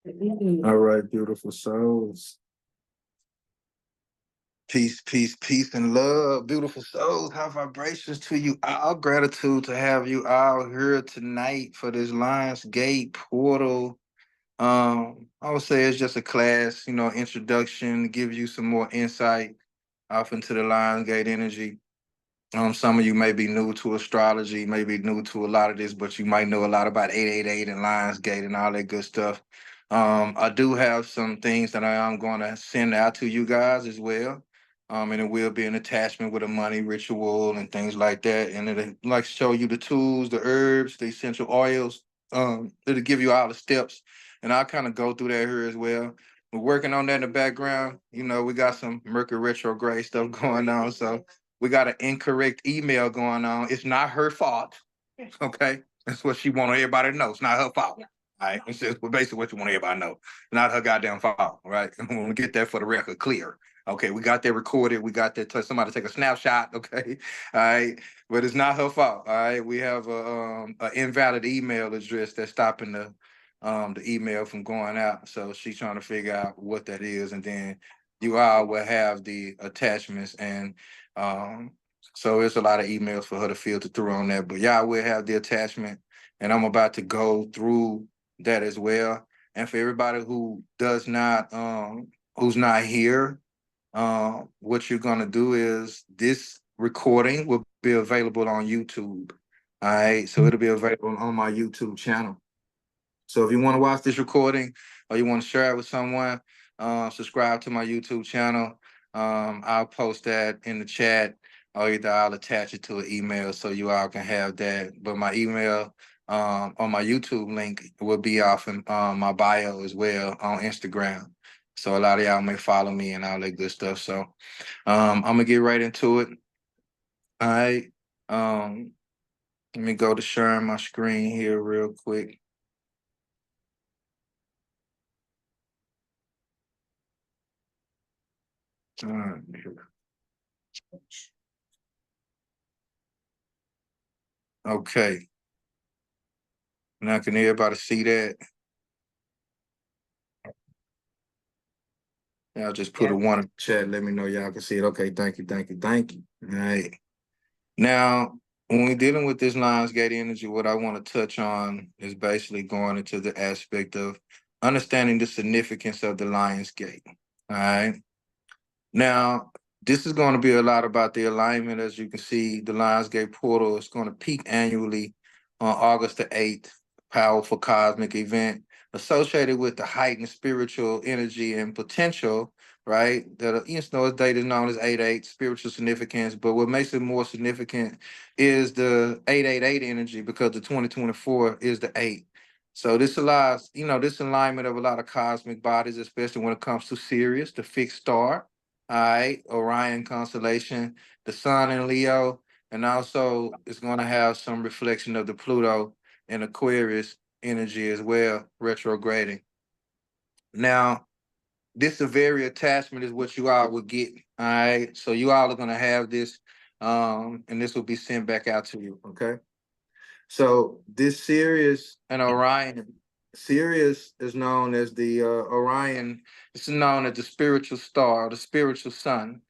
All right, beautiful souls. Peace, peace, peace, and love. Beautiful souls, high vibrations to you all. Gratitude to have you all here tonight for this Lions Gate portal. I would say it's just a class, introduction, give you some more insight off into the Lions Gate energy. Some of you may be new to astrology, may be new to a lot of this, but you might know a lot about 888 and Lionsgate and all that good stuff. I do have some things that I am going to send out to you guys as well. And it will be an attachment with a money ritual and things like that. And it'll like show you the tools, the herbs, the essential oils. It'll give you all the steps. And I'll kind of go through that here as well. We're working on that in the background. We got some Mercury retrograde stuff going on. So we got an incorrect email going on. It's not her fault. Okay. That's what she want everybody to know. It's not her fault. Yeah. All right. It's just basically what you want everybody to know. Not her goddamn fault. Right. When we get that for the record clear. Okay. We got that recorded. We got that. Somebody take a snapshot. Okay. All right. But it's not her fault. All right. We have a invalid email address that's stopping the email from going out. So she's trying to figure out what that is. And then you all will have the attachments and so it's a lot of emails for her to filter through on that. But y'all will have the attachment, and I'm about to go through that as well. And for everybody who does not, who's not here, what you're gonna do is this recording will be available on YouTube. All right, so it'll be available on my YouTube channel. So if you want to watch this recording or you want to share it with someone, subscribe to my YouTube channel. I'll post that in the chat, or either I'll attach it to an email so you all can have that. But my email on my YouTube link will be off in my bio as well on Instagram. So a lot of y'all may follow me and all that good stuff. So I'm gonna get right into it. All right. Let me go to sharing my screen here real quick. Okay. Now can everybody see that? Y'all just put a one in the chat. Let me know y'all can see it. Okay, thank you, thank you, thank you. All right. Now, when we're dealing with this Lionsgate energy, what I want to touch on is basically going into the aspect of understanding the significance of the Lionsgate. All right. Now, this is going to be a lot about the alignment. As you can see, the Lionsgate portal is going to peak annually on August the 8th. Powerful cosmic event associated with the heightened spiritual energy and potential, right? That its date is known as 8/8, spiritual significance. But what makes it more significant is the 8/8 energy, because the 2024 is the 8. So this allows, this alignment of a lot of cosmic bodies, especially when it comes to Sirius, the fixed star, all right, Orion constellation, the sun in Leo, and also it's going to have some reflection of the Pluto and Aquarius energy as well, retrograding. Now, this severe attachment is what you all will get. All right. So you all are gonna have this, and this will be sent back out to you. Okay. So this Sirius and Orion, Sirius is known as the Orion. It's known as the spiritual star, the spiritual sun.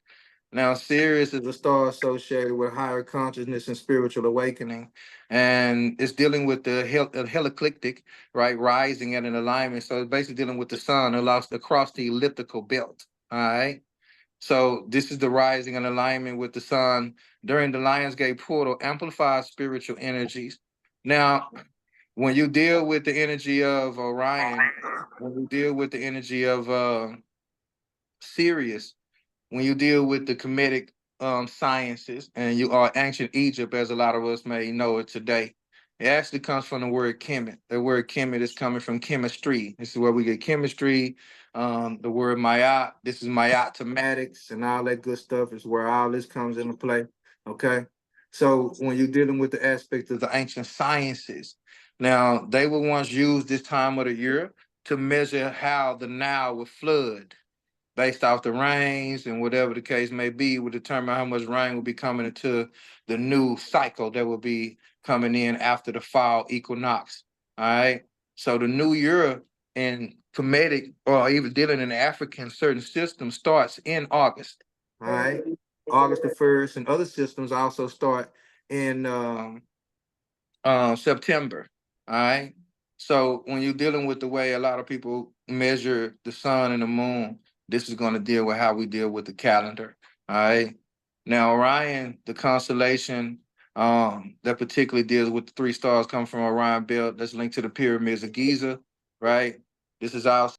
Now, Sirius is a star associated with higher consciousness and spiritual awakening, and it's dealing with the helictic, right, rising at an alignment. So it's basically dealing with the sun across the elliptical belt. All right. So this is the rising and alignment with the sun during the Lionsgate portal, amplifies spiritual energies. Now, when you deal with the energy of Orion, when you deal with the energy of Sirius, when you deal with the Kemetic sciences, and you are ancient Egypt, as a lot of us may know it today, it actually comes from the word Kemet. The word Kemet is coming from chemistry. This is where we get chemistry. The word Mayat, this is Mayatomatics and all that good stuff is where all this comes into play. Okay. So when you're dealing with the aspect of the ancient sciences, now they will once use this time of the year to measure how the Nile would flood based off the rains, and whatever the case may be, will determine how much rain will be coming into the new cycle that will be coming in after the fall equinox. All right. So the new year in Kemetic or even dealing in African certain systems starts in August. All right. August the 1st, and other systems also start in September. All right. So when you're dealing with the way a lot of people measure the sun and the moon, this is going to deal with how we deal with the calendar. All right. Now Orion, the constellation that particularly deals with the three stars coming from Orion belt that's linked to the pyramids of Giza, right? This is also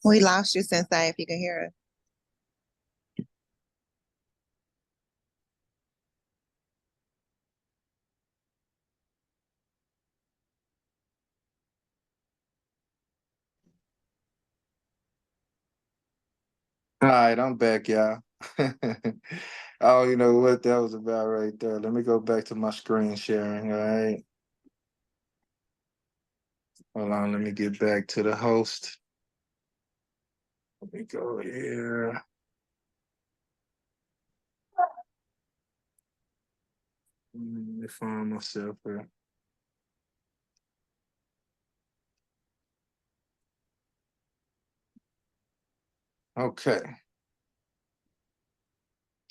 We lost you, Sensei, if you can hear us. all right, I'm back, y'all. I don't even know what that was about right there. Let me go back to my screen sharing. All right. Hold on, let me get back to the host. Let me go here. Let me find myself here. Okay.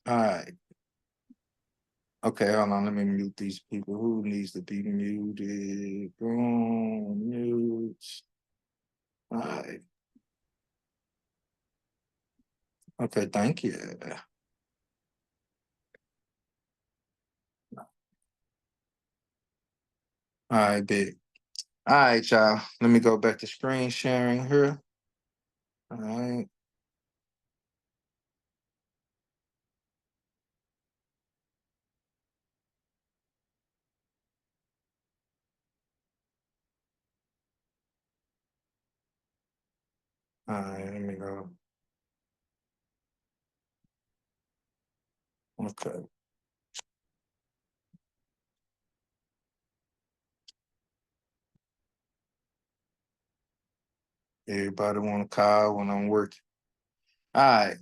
All right. Okay, hold on. Let me mute these people. Who needs to be muted? Boom, mute. All right. Okay, thank you. All right, big. All right, y'all. Let me go back to screen sharing here. All right. All right, let me go. Okay. Everybody want to call when I'm working. All right.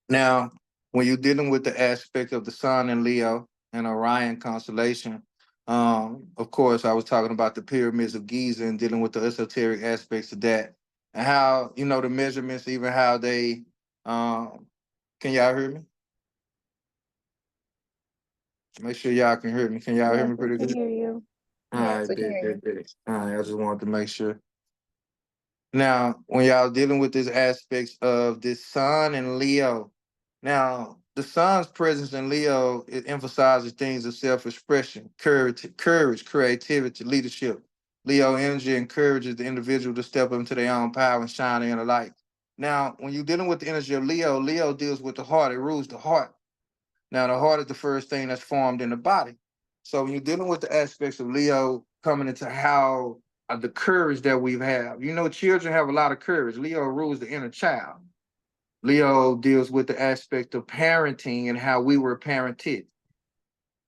Now, when you're dealing with the aspect of the Sun and Leo and Orion constellation, of course, I was talking about the pyramids of Giza and dealing with the esoteric aspects of that, and how the measurements, even how they. Um, can y'all hear me? Make sure y'all can hear me. Can y'all hear Yes, me we pretty can good? hear you. All Yes, right, we can big, hear you. big, big. All right, I just wanted to make sure. Now, when y'all dealing with these aspects of this Sun and Leo, now the Sun's presence in Leo, it emphasizes things of self-expression, courage, creativity, leadership. Leo energy encourages the individual to step up into their own power and shine in the light. Now, when you're dealing with the energy of Leo, Leo deals with the heart, it rules the heart. Now, the heart is the first thing that's formed in the body. So when you're dealing with the aspects of Leo coming into how the courage that we have, children have a lot of courage. Leo rules the inner child. Leo deals with the aspect of parenting and how we were parented.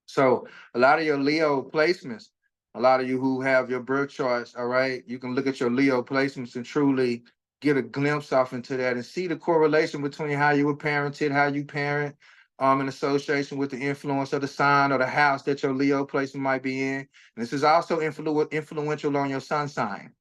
So a lot of your Leo placements, a lot of you who have your birth charts, all right, you can look at your Leo placements and truly get a glimpse off into that and see the correlation between how you were parented, how you parent, in association with the influence of the sign or the house that your Leo placement might be in. And this is also influential on your sun sign.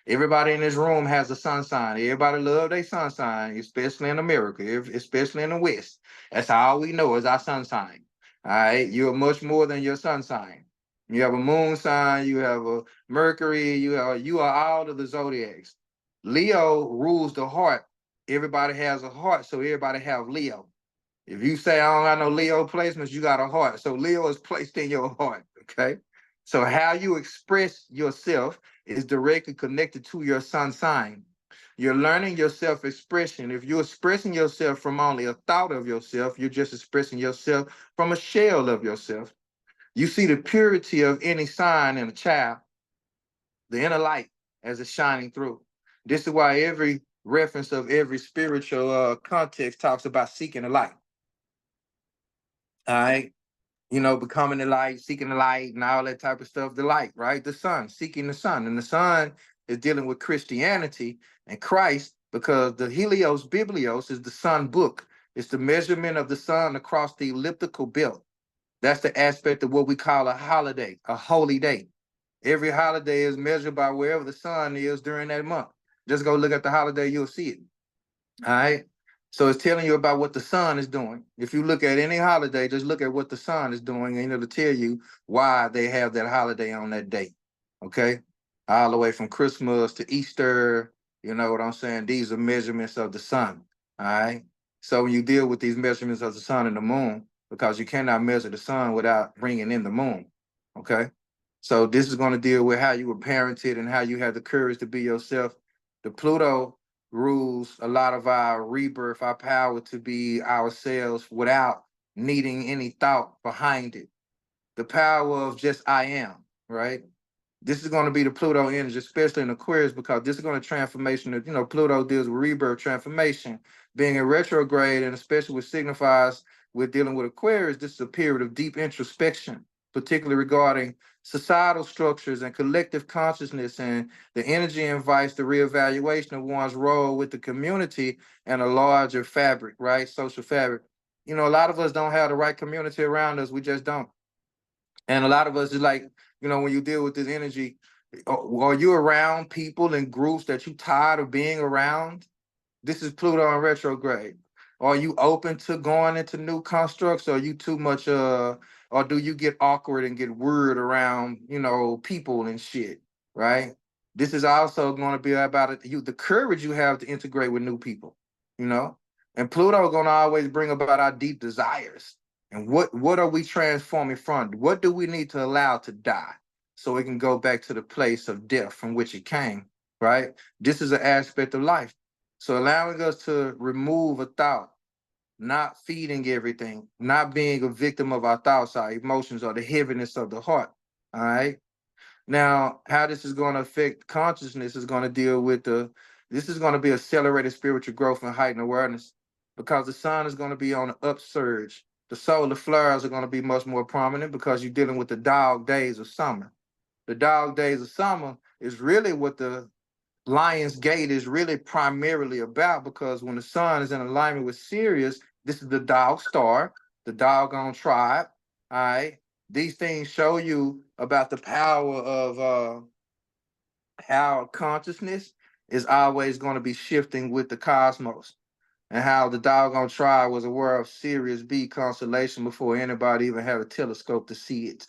Everybody in this room has a sun sign. Everybody love their sun sign, especially in America, especially in the West. That's all we know is our sun sign. All right, you are much more than your sun sign. You have a moon sign, you have a Mercury, you are all of the zodiacs. Leo rules the heart. Everybody has a heart, so everybody have Leo. If you say I don't got no Leo placements, you got a heart. So Leo is placed in your heart. Okay. So how you express yourself is directly connected to your sun sign. You're learning your self-expression. If you're expressing yourself from only a thought of yourself, you're just expressing yourself from a shell of yourself. You see the purity of any sign in a child, the inner light as it's shining through. This is why every reference of every spiritual context talks about seeking the light. All right. You know, becoming the light, seeking the light, and all that type of stuff. The light, right? The sun, seeking the sun. And the sun is dealing with Christianity and Christ, because the Helios Biblios is the sun book. It's the measurement of the sun across the elliptical belt. That's the aspect of what we call a holiday, a holy day. Every holiday is measured by wherever the sun is during that month. Just go look at the holiday, you'll see it. All right. So it's telling you about what the sun is doing. If you look at any holiday, just look at what the sun is doing, and it'll tell you why they have that holiday on that date. Okay. All the way from Christmas to Easter. You know what I'm saying? These are measurements of the sun. All right. So when you deal with these measurements of the sun and the moon, because you cannot measure the sun without bringing in the moon. Okay. So this is going to deal with how you were parented and how you had the courage to be yourself. The Pluto rules a lot of our rebirth, our power to be ourselves without needing any thought behind it. The power of just I am, right? This is going to be the Pluto energy, especially in Aquarius, because this is going to transformation. You know, Pluto deals with rebirth, transformation, being in retrograde, and especially what signifies with dealing with Aquarius. This is a period of deep introspection, particularly regarding societal structures and collective consciousness, and the energy invites the reevaluation of one's role with the community and a larger fabric, right? Social fabric. You know, a lot of us don't have the right community around us. We just don't. And a lot of us is like, you know, when you deal with this energy, are you around people and groups that you tired of being around? This is Pluto in retrograde. Are you open to going into new constructs? Or are you too much or do you get awkward and get weird around, you know, people and shit, right? This is also going to be about the courage you have to integrate with new people, you know? And Pluto going to always bring about our deep desires. And what are we transforming from? What do we need to allow to die so it can go back to the place of death from which it came, right? This is an aspect of life. So allowing us to remove a thought, not feeding everything, not being a victim of our thoughts, our emotions, or the heaviness of the heart. All right. Now, how this is going to affect consciousness is going to deal with this is going to be accelerated spiritual growth and heightened awareness, because the sun is going to be on the upsurge. The solar flares are going to be much more prominent because you're dealing with the dog days of summer. The dog days of summer is really what the Lion's Gate is really primarily about, because when the sun is in alignment with Sirius, this is the dog star, the doggone tribe. All right. These things show you about the power of how consciousness is always going to be shifting with the cosmos, and how the doggone tribe was aware of Sirius B constellation before anybody even had a telescope to see it.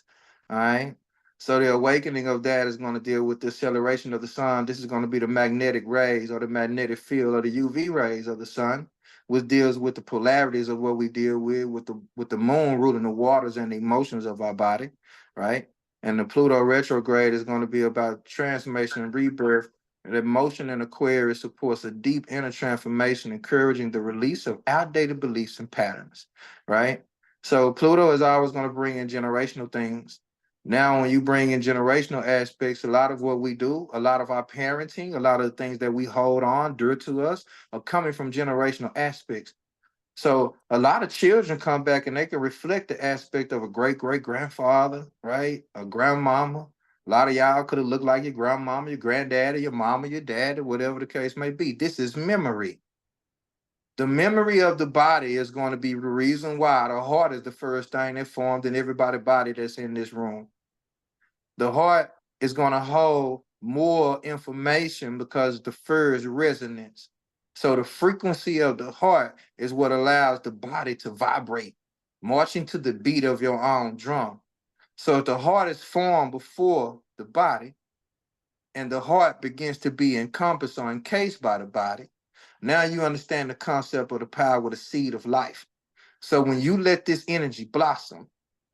All right. So the awakening of that is going to deal with the acceleration of the sun. This is going to be the magnetic rays or the magnetic field or the UV rays of the sun, which deals with the polarities of what we deal with the moon ruling the waters and the emotions of our body, right? And the Pluto retrograde is going to be about transformation and rebirth. The motion in Aquarius supports a deep inner transformation, encouraging the release of outdated beliefs and patterns, right? So Pluto is always going to bring in generational things. Now, when you bring in generational aspects, a lot of what we do, a lot of our parenting, a lot of the things that we hold on dear to us are coming from generational aspects. So a lot of children come back and they can reflect the aspect of a great great grandfather, right? A grandmama. A lot of y'all could have looked like your grandmama, your granddaddy, your mama, your dad, or whatever the case may be. This is memory. The memory of the body is going to be the reason why the heart is the first thing that formed in everybody's body that's in this room. The heart is going to hold more information because the first resonance. So the frequency of the heart is what allows the body to vibrate, marching to the beat of your own drum. So if the heart is formed before the body, and the heart begins to be encompassed or encased by the body, now you understand the concept of the power of the seed of life. So when you let this energy blossom,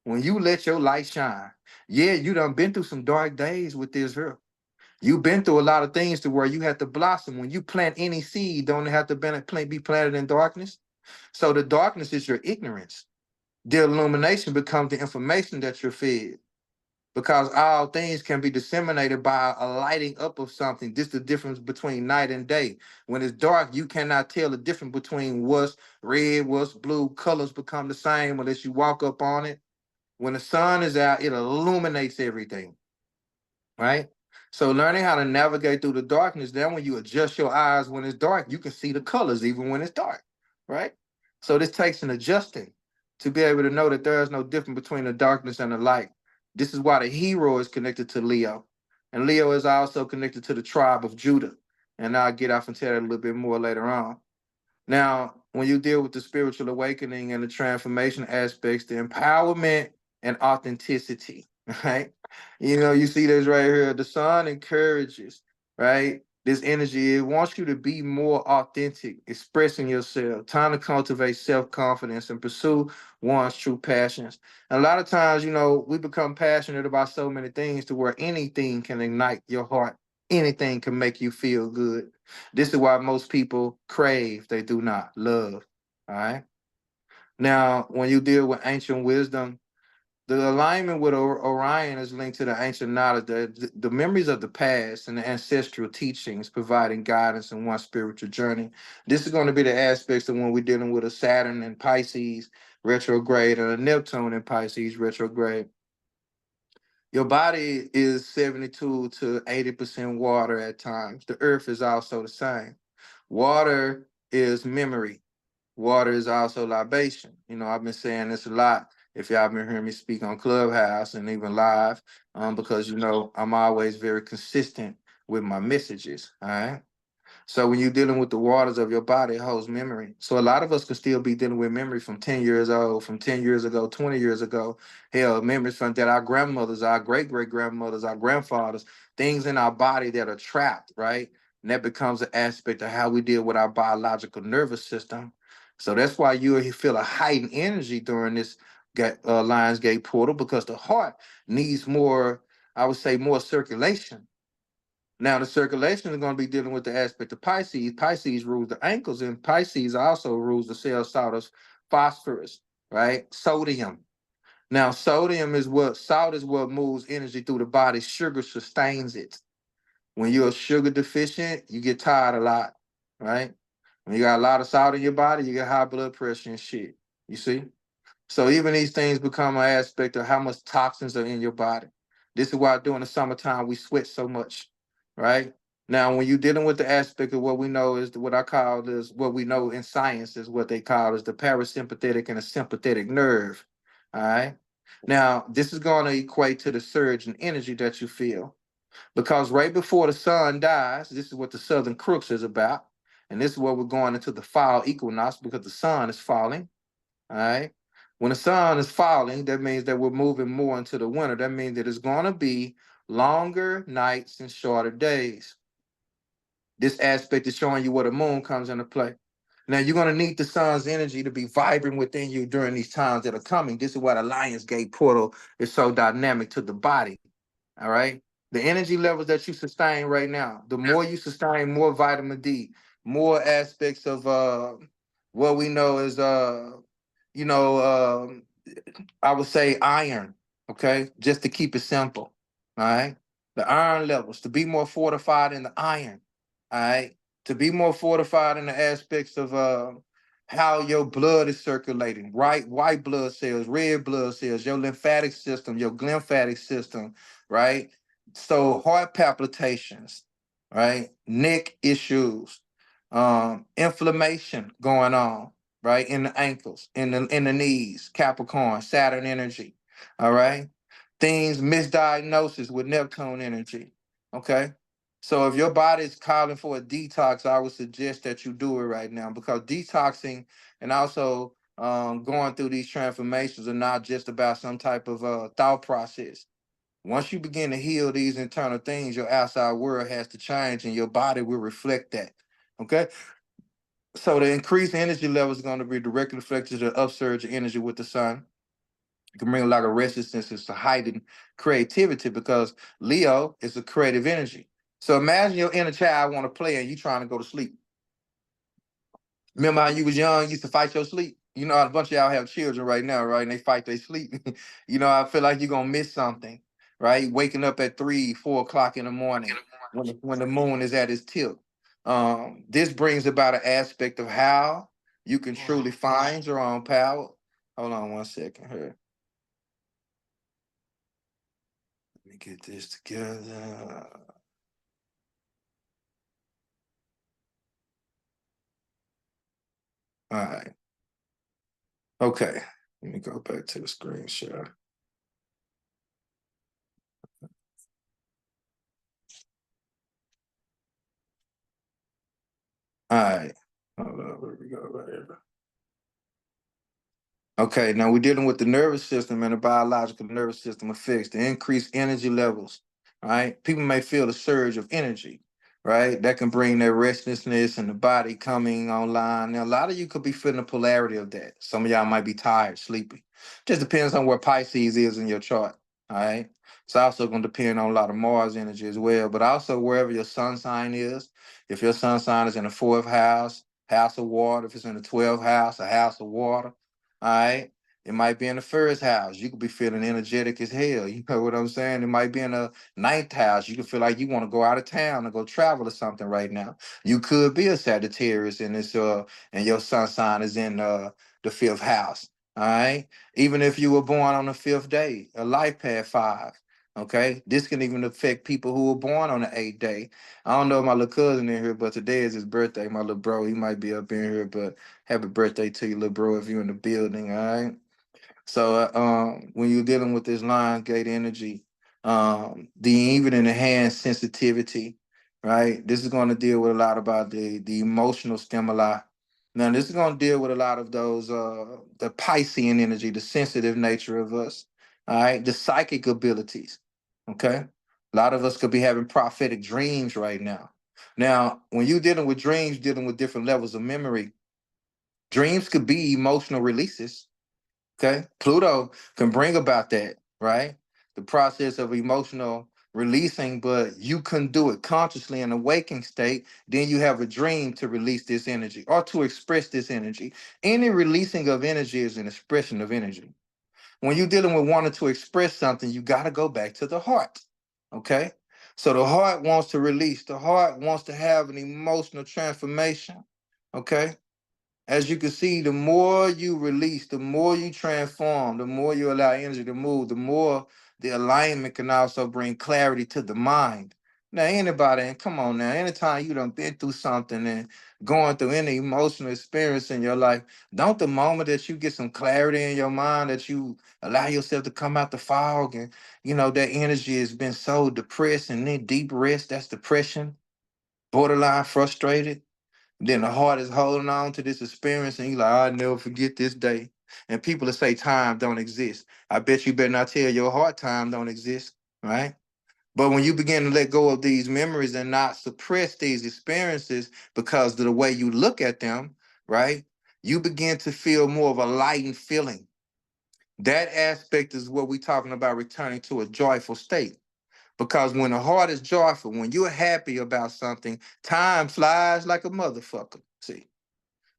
when you let your light shine, yeah, you done been through some dark days with this here. You've been through a lot of things to where you have to blossom. When you plant any seed, don't it have to be planted in darkness? So the darkness is your ignorance. The illumination becomes the information that you're fed. because all things can be disseminated by a lighting up of something. This is the difference between night and day. When it's dark, you cannot tell the difference between what's red, what's blue. Colors become the same unless you walk up on it. When the sun is out, it illuminates everything, right? So learning how to navigate through the darkness, then when you adjust your eyes when it's dark, you can see the colors even when it's dark, right? So this takes an adjusting to be able to know that there is no difference between the darkness and the light. This is why the hero is connected to Leo. And Leo is also connected to the tribe of Judah. And I'll get off and tell that a little bit more later on. Now, when you deal with the spiritual awakening and the transformation aspects, the empowerment and authenticity, right? You know, you see this right here. The sun encourages, right? This energy, it wants you to be more authentic, expressing yourself, time to cultivate self-confidence and pursue one's true passions. And a lot of times, you know, we become passionate about so many things to where anything can ignite your heart. Anything can make you feel good. This is why most people crave, they do not love. All right. Now, when you deal with ancient wisdom, the alignment with Orion is linked to the ancient knowledge, the memories of the past and the ancestral teachings providing guidance in one's spiritual journey. This is going to be the aspects of when we're dealing with a Saturn in Pisces retrograde and a Neptune in Pisces retrograde. Your body is 72 to 80% water at times. The earth is also the same. Water is memory. Water is also libation. You know, I've been saying this a lot. If y'all been hearing me speak on Clubhouse and even live, because you know I'm always very consistent with my messages. All right. So when you're dealing with the waters of your body, it holds memory. So a lot of us could still be dealing with memory from 10 years old, from 10 years ago, 20 years ago. Hell, memories from that our grandmothers, our great-great-grandmothers, our grandfathers, things in our body that are trapped, right? And that becomes an aspect of how we deal with our biological nervous system. So that's why you feel a heightened energy during this Lionsgate portal, because the heart needs more, I would say, more circulation. Now, the circulation is going to be dealing with the aspect of Pisces. Pisces rules the ankles, and Pisces also rules the cell salt of phosphorus, right? Sodium. Now, salt is what moves energy through the body. Sugar sustains it. When you're sugar deficient, you get tired a lot, right? When you got a lot of salt in your body, you get high blood pressure and shit. You see? So even these things become an aspect of how much toxins are in your body. This is why during the summertime we sweat so much, right? Now, when you're dealing with the aspect of what we know is what I call is what we know in science is what they call is the parasympathetic and the sympathetic nerve. All right. Now, this is going to equate to the surge in energy that you feel. Because right before the sun dies, this is what the Southern Crooks is about. And this is where we're going into the fall equinox because the sun is falling. All right. When the sun is falling, that means that we're moving more into the winter. That means that it's going to be longer nights and shorter days. This aspect is showing you where the moon comes into play. Now, you're going to need the sun's energy to be vibrant within you during these times that are coming. This is why the Lions Gate portal is so dynamic to the body. All right. The energy levels that you sustain right now, the more you sustain, more vitamin D, more aspects of what we know is you know, I would say iron, okay, just to keep it simple. All right. The iron levels to be more fortified in the iron. All right. To be more fortified in the aspects of how your blood is circulating, right? White blood cells, red blood cells, your lymphatic system, your glymphatic system, right? So heart palpitations, right? Neck issues, inflammation going on, right? In the ankles, in the knees, Capricorn, Saturn energy. All right. Things misdiagnosis with Neptune energy. Okay. So if your body is calling for a detox, I would suggest that you do it right now because detoxing and also going through these transformations are not just about some type of thought process. Once you begin to heal these internal things, your outside world has to change and your body will reflect that. Okay. So the increased energy level is going to be directly reflected to the upsurge of energy with the sun. It can bring a lot of restlessness to heightened creativity because Leo is a creative energy. So imagine your inner child want to play and you trying to go to sleep. Remember how you was young, you used to fight your sleep? You know, a bunch of y'all have children right now, right? And they fight their sleep. You know, I feel like you're gonna miss something, right? Waking up at 3, 4 o'clock in the morning when the moon is at its tilt. This brings about an aspect of how you can truly find your own power. Hold on 1 second here. Let me get this together. All right. Okay. Let me go back to the screen share. All right. Hold on. Where we go right here. Okay, now we're dealing with the nervous system and the biological nervous system effects, the increased energy levels, right? People may feel a surge of energy, right? That can bring their restlessness and the body coming online. Now, a lot of you could be feeling the polarity of that. Some of y'all might be tired, sleepy. Just depends on where Pisces is in your chart, all right? It's also going to depend on a lot of Mars energy as well, but also wherever your sun sign is. If your sun sign is in the fourth house, house of water, if it's in the 12th house, a house of water, all right. It might be in the first house. You could be feeling energetic as hell. You know what I'm saying? It might be in the ninth house. You could feel like you want to go out of town and go travel or something right now. You could be a Sagittarius and and your sun sign is in the fifth house. All right. Even if you were born on the fifth day, a life path 5. Okay. This can even affect people who were born on the eighth day. I don't know my little cousin in here, but today is his birthday. My little bro, he might be up in here, but happy birthday to you, little bro, if you're in the building, all right? So when you're dealing with this line gate energy, the even in the hand sensitivity, right? This is going to deal with a lot about the emotional stimuli. Now, this is going to deal with a lot of those the Piscean energy, the sensitive nature of us, all right, the psychic abilities. Okay. A lot of us could be having prophetic dreams right now. Now, when you're dealing with dreams, dealing with different levels of memory, dreams could be emotional releases. Okay. Pluto can bring about that, right? The process of emotional releasing, but you couldn't do it consciously in a waking state. Then you have a dream to release this energy or to express this energy. Any releasing of energy is an expression of energy. When you're dealing with wanting to express something, you got to go back to the heart. Okay. So the heart wants to release, the heart wants to have an emotional transformation. Okay. As you can see, the more you release, the more you transform, the more you allow energy to move, the more the alignment can also bring clarity to the mind. Now, anybody, and come on now, anytime you done been through something and going through any emotional experience in your life, don't the moment that you get some clarity in your mind, that you allow yourself to come out the fog and, that energy has been so depressed and then deep rest, that's depression, borderline frustrated, then the heart is holding on to this experience, and you like, I'll never forget this day. And people that say time don't exist. I bet you better not tell your heart time don't exist, right? But when you begin to let go of these memories and not suppress these experiences because of the way you look at them, right? You begin to feel more of a lightened feeling. That aspect is what we're talking about returning to a joyful state. Because when the heart is joyful, when you're happy about something, time flies like a motherfucker. See,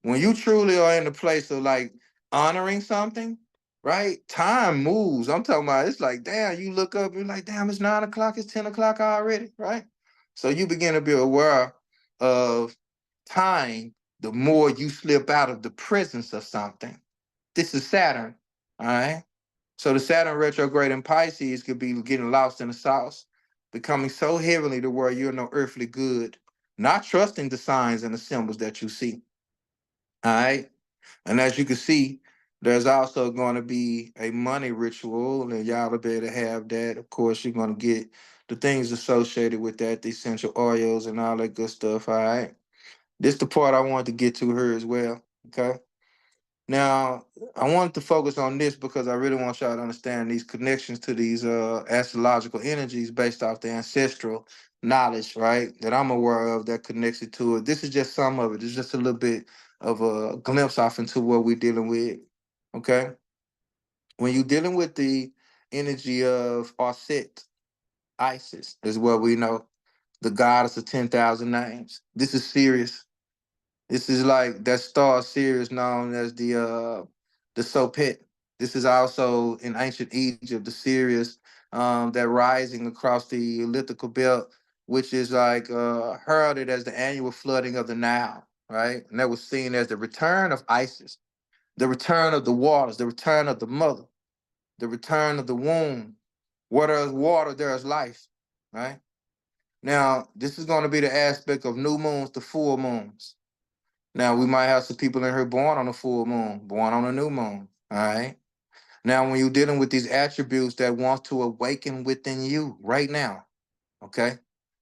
when you truly are in the place of like honoring something, right? Time moves. I'm talking about it's like, damn, you look up, you're like, damn, it's 9 o'clock, it's 10 o'clock already, right? So you begin to be aware of time the more you slip out of the presence of something. This is Saturn, all right? So the Saturn retrograde in Pisces could be getting lost in the sauce, becoming so heavenly to where you're no earthly good, not trusting the signs and the symbols that you see. All right. And as you can see, there's also going to be a money ritual, and y'all will be able to have that. Of course, you're going to get the things associated with that, the essential oils and all that good stuff. All right. This the part I wanted to get to her as well. Okay. Now, I wanted to focus on this because I really want y'all to understand these connections to these astrological energies based off the ancestral knowledge, right? That I'm aware of that connects it to it. This is just some of it. It's just a little bit of a glimpse off into what we're dealing with. Okay. When you're dealing with the energy of Aset, Isis, is what we know, the goddess of 10,000 names. This is serious. This is like that star Sirius known as the Sopet. This is also in ancient Egypt, the Sirius, that rising across the elliptical belt, which is like heralded as the annual flooding of the Nile, right? And that was seen as the return of Isis, the return of the waters, the return of the mother, the return of the womb. Where there's water, there is life, right? Now, this is going to be the aspect of new moons to full moons. Now, we might have some people in here born on a full moon, born on a new moon, all right? Now, when you're dealing with these attributes that want to awaken within you right now, okay?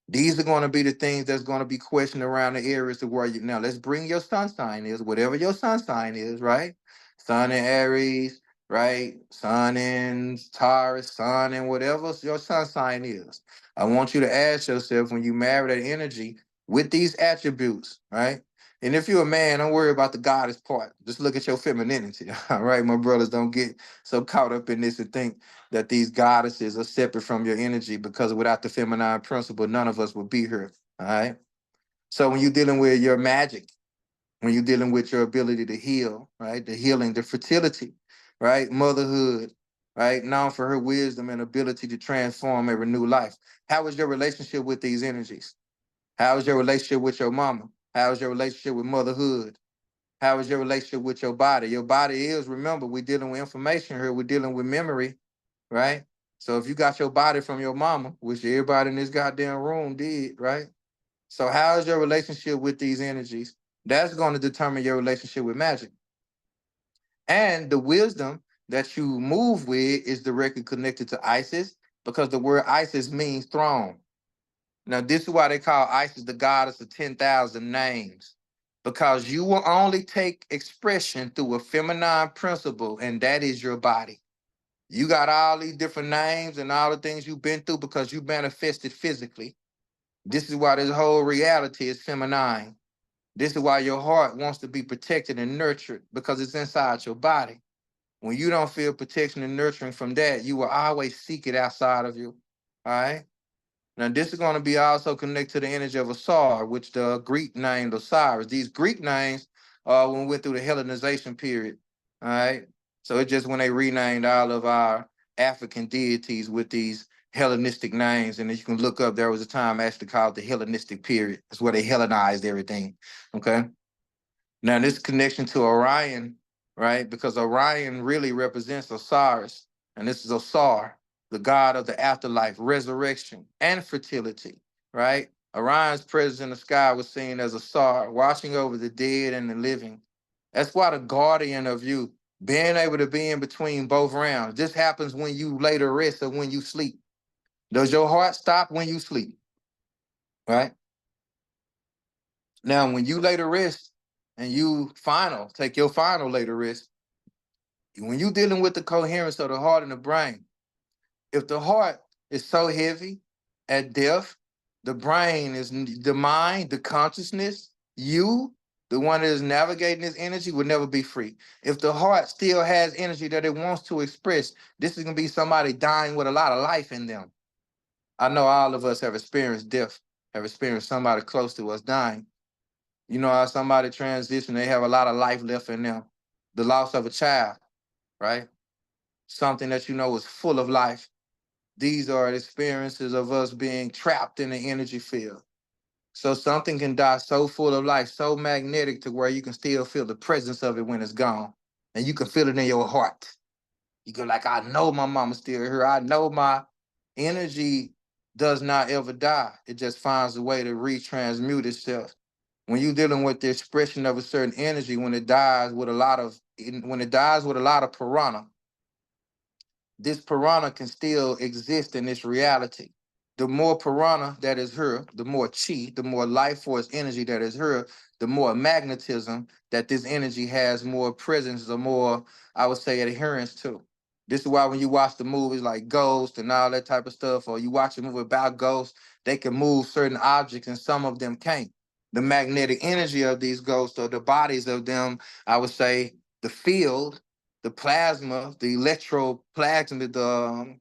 These are going to be the things that's going to be questioned around the areas of where you now let's bring your sun sign is, whatever your sun sign is, right? Sun in Aries, right? Sun in Taurus, sun in whatever your sun sign is. I want you to ask yourself when you marry that energy with these attributes, right? And if you're a man, don't worry about the goddess part. Just look at your femininity. All right, my brothers, don't get so caught up in this and think that these goddesses are separate from your energy, because without the feminine principle, none of us would be here. All right. So when you're dealing with your magic, when you're dealing with your ability to heal, right? The healing, the fertility, right? Motherhood, right? Known for her wisdom and ability to transform and renew life. How is your relationship with these energies? How is your relationship with your mama? How is your relationship with motherhood? How is your relationship with your body? Your body is, remember, we're dealing with information here. We're dealing with memory, right? So if you got your body from your mama, which everybody in this goddamn room did, right? So how is your relationship with these energies? That's going to determine your relationship with magic. And the wisdom that you move with is directly connected to Isis, because the word Isis means throne. Now, this is why they call Isis the goddess of 10,000 names, because you will only take expression through a feminine principle, and that is your body. You got all these different names and all the things you've been through because you manifested physically. This is why this whole reality is feminine. This is why your heart wants to be protected and nurtured, because it's inside your body. When you don't feel protection and nurturing from that, you will always seek it outside of you. All right. Now, this is going to be also connected to the energy of Asar, which the Greek named Osiris. These Greek names when we went through the Hellenization period. All right. So it's just when they renamed all of our African deities with these Hellenistic names. And as you can look up, there was a time actually called the Hellenistic period. That's where they Hellenized everything. Okay. Now, this connection to Orion, right? Because Orion really represents Osiris, and this is Osar, the god of the afterlife, resurrection, and fertility, right? Orion's presence in the sky was seen as Osar, watching over the dead and the living. That's why the guardian of you, being able to be in between both realms, this happens when you lay to rest or when you sleep. Does your heart stop when you sleep, right? Now, when you lay to rest and you take your final lay to rest, when you're dealing with the coherence of the heart and the brain, if the heart is so heavy at death, the brain is the mind, the consciousness, you, the one that is navigating this energy, will never be free. If the heart still has energy that it wants to express, this is gonna be somebody dying with a lot of life in them. I know all of us have experienced death, have experienced somebody close to us dying. You know how somebody transition, they have a lot of life left in them. The loss of a child, right? Something that you know is full of life. These are experiences of us being trapped in the energy field. So something can die so full of life, so magnetic to where you can still feel the presence of it when it's gone. And you can feel it in your heart. You go like, I know my mama's still here. I know my energy does not ever die. It just finds a way to retransmute itself. When you're dealing with the expression of a certain energy, when it dies with a lot of piranha, this piranha can still exist in this reality. The more piranha that is here, the more chi, the more life force energy that is here, the more magnetism that this energy has more presence or more, I would say, adherence to. This is why when you watch the movies like Ghost and all that type of stuff, or you watch a movie about ghosts, they can move certain objects and some of them can't. The magnetic energy of these ghosts or the bodies of them, I would say, the field, the plasma, the electroplasm,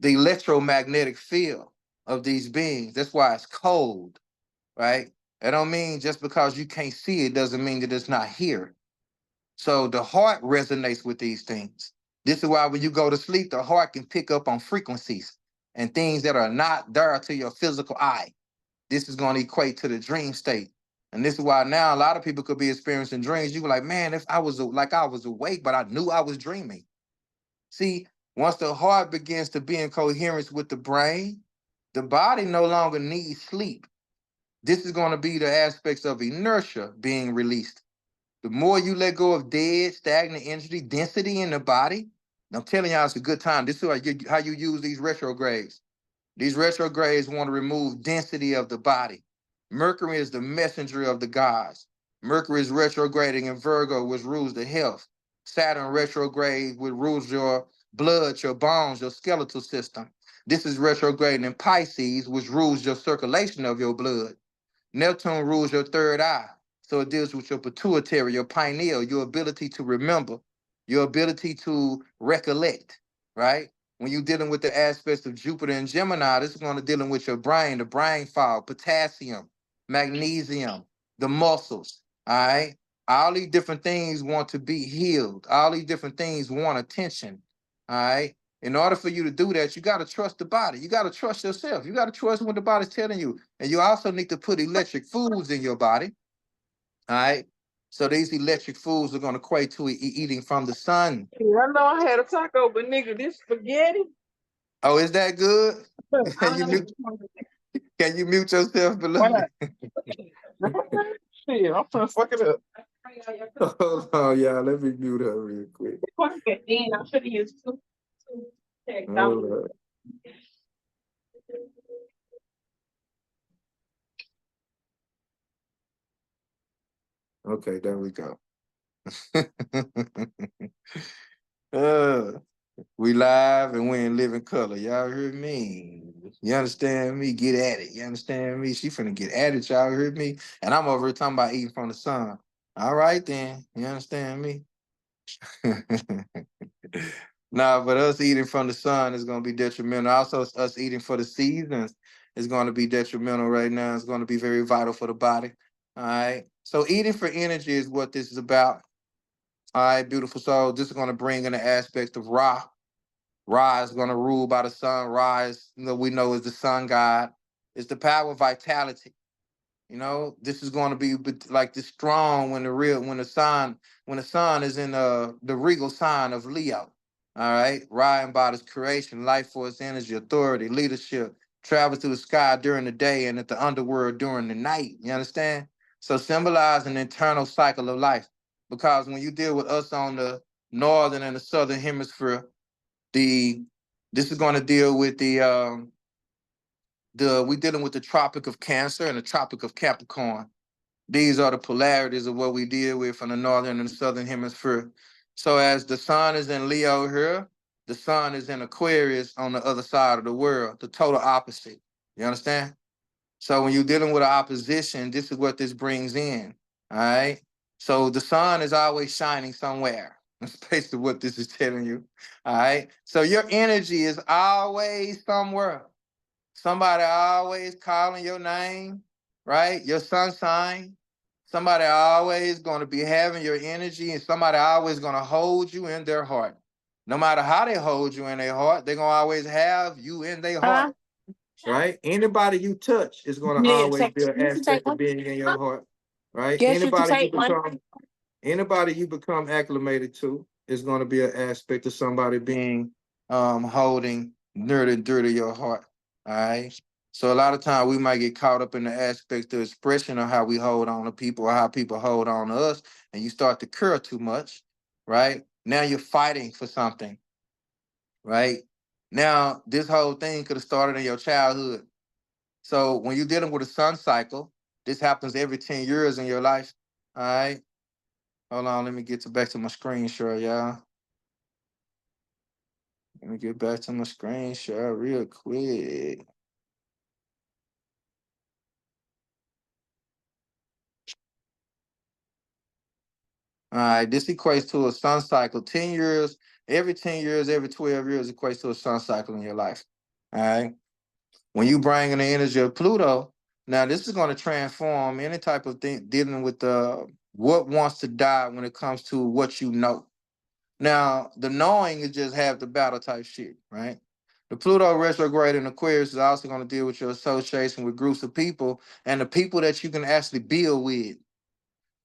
the electromagnetic field of these beings. That's why it's cold, right? That don't mean just because you can't see it doesn't mean that it's not here. So the heart resonates with these things. This is why when you go to sleep, the heart can pick up on frequencies and things that are not there to your physical eye. This is going to equate to the dream state. And this is why now a lot of people could be experiencing dreams. You were like, man, if I was like I was awake, but I knew I was dreaming. See, once the heart begins to be in coherence with the brain, the body no longer needs sleep. This is going to be the aspects of inertia being released. The more you let go of dead, stagnant energy density in the body, I'm telling y'all, it's a good time. This is how you use these retrogrades. These retrogrades want to remove density of the body. Mercury is the messenger of the gods. Mercury is retrograding in Virgo, which rules the health. Saturn retrograde, which rules your blood, your bones, your skeletal system. This is retrograding in Pisces, which rules your circulation of your blood. Neptune rules your third eye. So it deals with your pituitary, your pineal, your ability to remember, your ability to recollect, right? When you're dealing with the aspects of Jupiter and Gemini, this is going to dealing with your brain, the brain fog, potassium, magnesium, the muscles, all right? All these different things want to be healed. All these different things want attention, all right? In order for you to do that, you got to trust the body. You got to trust yourself. You got to trust what the body's telling you. And you also need to put electric foods in your body. All right. So these electric foods are going to equate to eating from the sun. Yeah, I know I had a taco, but nigga, this spaghetti. Oh, is that good? I Can you don't know. mute, can you mute yourself, Why beloved? not? Shit, I'm trying to fuck it up. Hold on, y'all. Let me mute her real quick. Then I should have used two Hold on. Okay, there we go. uh, we live and we in living color. Y'all heard me? You understand me? Get at it. You understand me? She finna get at it. Y'all heard me? And I'm over here talking about eating from the sun. All right then. You understand me? Nah, but us eating from the sun is gonna be detrimental. Also, us eating for the seasons is gonna be detrimental right now. It's gonna be very vital for the body. All right. So eating for energy is what this is about. All right, beautiful soul. This is gonna bring in the aspect of Ra. Ra is gonna rule by the sun. Ra is, we know is the sun god. It's the power of vitality. This is going to be like this strong when the sun is in the regal sign of Leo. All right, Ra embodies creation, life force, energy, authority, leadership. Travels through the sky during the day and at the underworld during the night. You understand? So symbolize an internal cycle of life. Because when you deal with us on the northern and the southern hemisphere, the this is going to deal with we dealing with the Tropic of Cancer and the Tropic of Capricorn. These are the polarities of what we deal with from the northern and the southern hemisphere. So as the sun is in Leo here, the sun is in Aquarius on the other side of the world, the total opposite. You understand? So when you're dealing with an opposition, this is what this brings in. All right. So the sun is always shining somewhere. That's basically what this is telling you. All right. So your energy is always somewhere. Somebody always calling your name, right? Your sun sign. Somebody always going to be having your energy, and somebody always going to hold you in their heart. No matter how they hold you in their heart, they're going to always have you in their heart, right? Anybody you touch is going to always be an aspect of being in your heart, right? Anybody you become acclimated to is going to be an aspect of somebody being holding near to your heart. All right. So a lot of times we might get caught up in the aspect of expression of how we hold on to people or how people hold on to us, and you start to curl too much, right? Now you're fighting for something, right? Now this whole thing could have started in your childhood. So when you're dealing with a sun cycle, this happens every 10 years in your life. All right. Hold on, let me get back to my screen share, y'all. Let me get back to my screen share real quick. All right, this equates to a sun cycle. 10 years, every 10 years, every 12 years equates to a sun cycle in your life. All right. When you bring in the energy of Pluto, now this is going to transform any type of thing dealing with what wants to die when it comes to what you know. Now, the knowing is just half the battle type shit, right? The Pluto retrograde in Aquarius is also going to deal with your association with groups of people and the people that you can actually build with.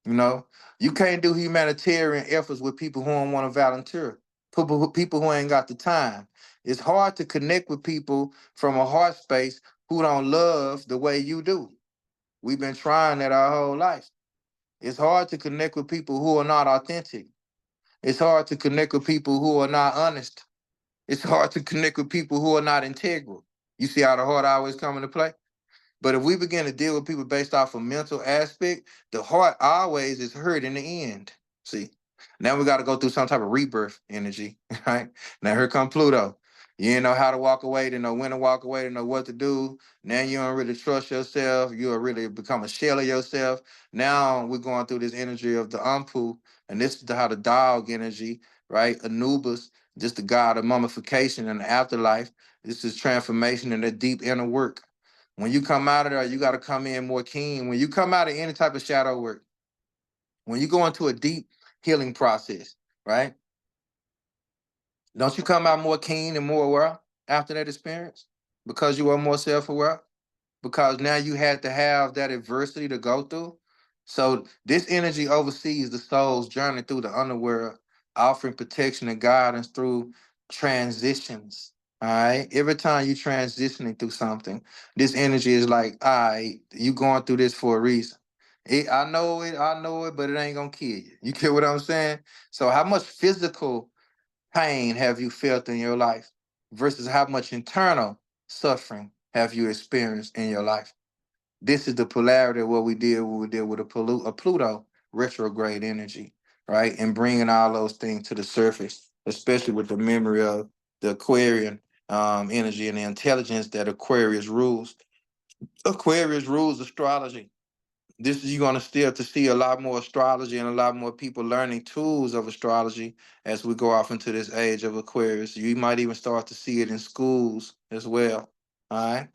You know, you can't do humanitarian efforts with people who don't want to volunteer. People who ain't got the time. It's hard to connect with people from a heart space who don't love the way you do. We've been trying that our whole life. It's hard to connect with people who are not authentic. It's hard to connect with people who are not honest. It's hard to connect with people who are not integral. You see how the heart always come into play? But if we begin to deal with people based off of mental aspect, the heart always is hurt in the end. See, now we got to go through some type of rebirth energy, right? Now here come Pluto. You didn't know how to walk away, didn't know when to walk away, didn't know what to do. Now you don't really trust yourself. You are really become a shell of yourself. Now we're going through this energy of the Umpu, and this is how the dog energy, right? Anubis, just the god of mummification and the afterlife. This is transformation and the deep inner work. When you come out of there, you got to come in more keen. When you come out of any type of shadow work, when you go into a deep healing process, right? Don't you come out more keen and more aware after that experience because you are more self-aware? Because now you had to have that adversity to go through. So this energy oversees the soul's journey through the underworld, offering protection and guidance through transitions. All right. Every time you transitioning through something, this energy is like, all right, you going through this for a reason. I know it, but it ain't gonna kill you. You get what I'm saying? So how much physical pain have you felt in your life versus how much internal suffering have you experienced in your life? This is the polarity of what we did when we deal with a Pluto retrograde energy, right? And bringing all those things to the surface, especially with the memory of the Aquarian energy and the intelligence that Aquarius rules. Aquarius rules astrology. This is you're going to still to see a lot more astrology and a lot more people learning tools of astrology as we go off into this age of Aquarius. You might even start to see it in schools as well. All right.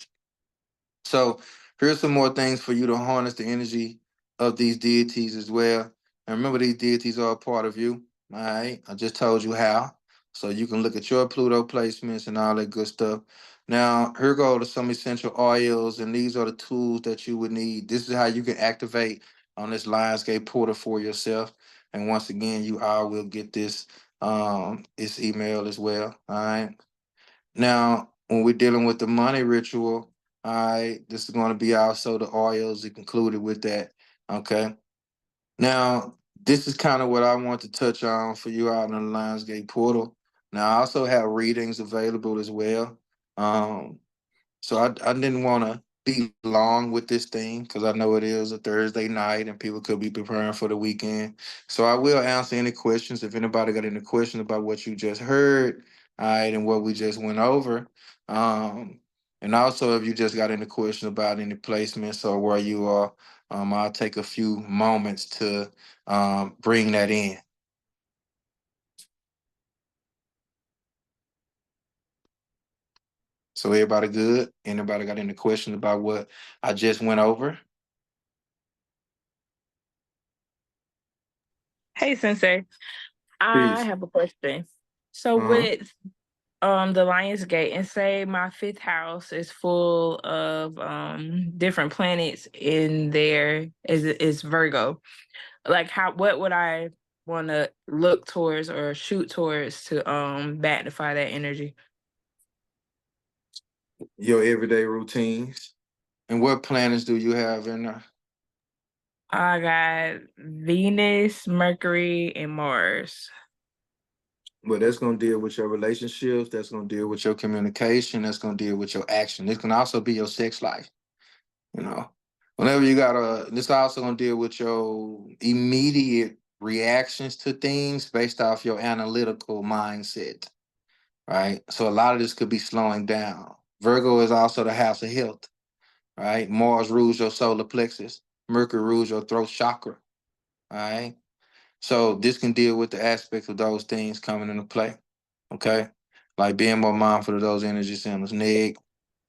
So here's some more things for you to harness the energy of these deities as well. And remember, these deities are a part of you. All right. I just told you how. So you can look at your Pluto placements and all that good stuff. Now, here go to some essential oils, and these are the tools that you would need. This is how you can activate on this Lionsgate portal for yourself. And once again, you all will get this email as well. All right. Now, when we're dealing with the money ritual, all right, this is going to be also the oils included with that. Okay. Now, this is kind of what I want to touch on for you out in the Lionsgate portal. Now, I also have readings available as well. Um, so I didn't want to be long with this thing because I know it is a Thursday night and people could be preparing for the weekend. So I will answer any questions if anybody got any questions about what you just heard, all right, and what we just went over. Um, and also if you just got any questions about any placements or where you are, I'll take a few moments to bring that in. So everybody good? Anybody got any questions about what I just went over? Hey, Sensei, I Peace. have a question. So Uh-huh. with the Lions Gate, and say my fifth house is full of different planets in there is Virgo. Like what would I want to look towards or shoot towards to magnify that energy? Your everyday routines. And what planets do you have in there? I got Venus, Mercury, and Mars. Well, that's going to deal with your relationships. That's going to deal with your communication. That's going to deal with your action. This can also be your sex life. You know, whenever you got this also going to deal with your immediate reactions to things based off your analytical mindset, right? So a lot of this could be slowing down. Virgo is also the house of health, right? Mars rules your solar plexus. Mercury rules your throat chakra, all right? So this can deal with the aspects of those things coming into play. Okay. Like being more mindful of those energy centers, neck,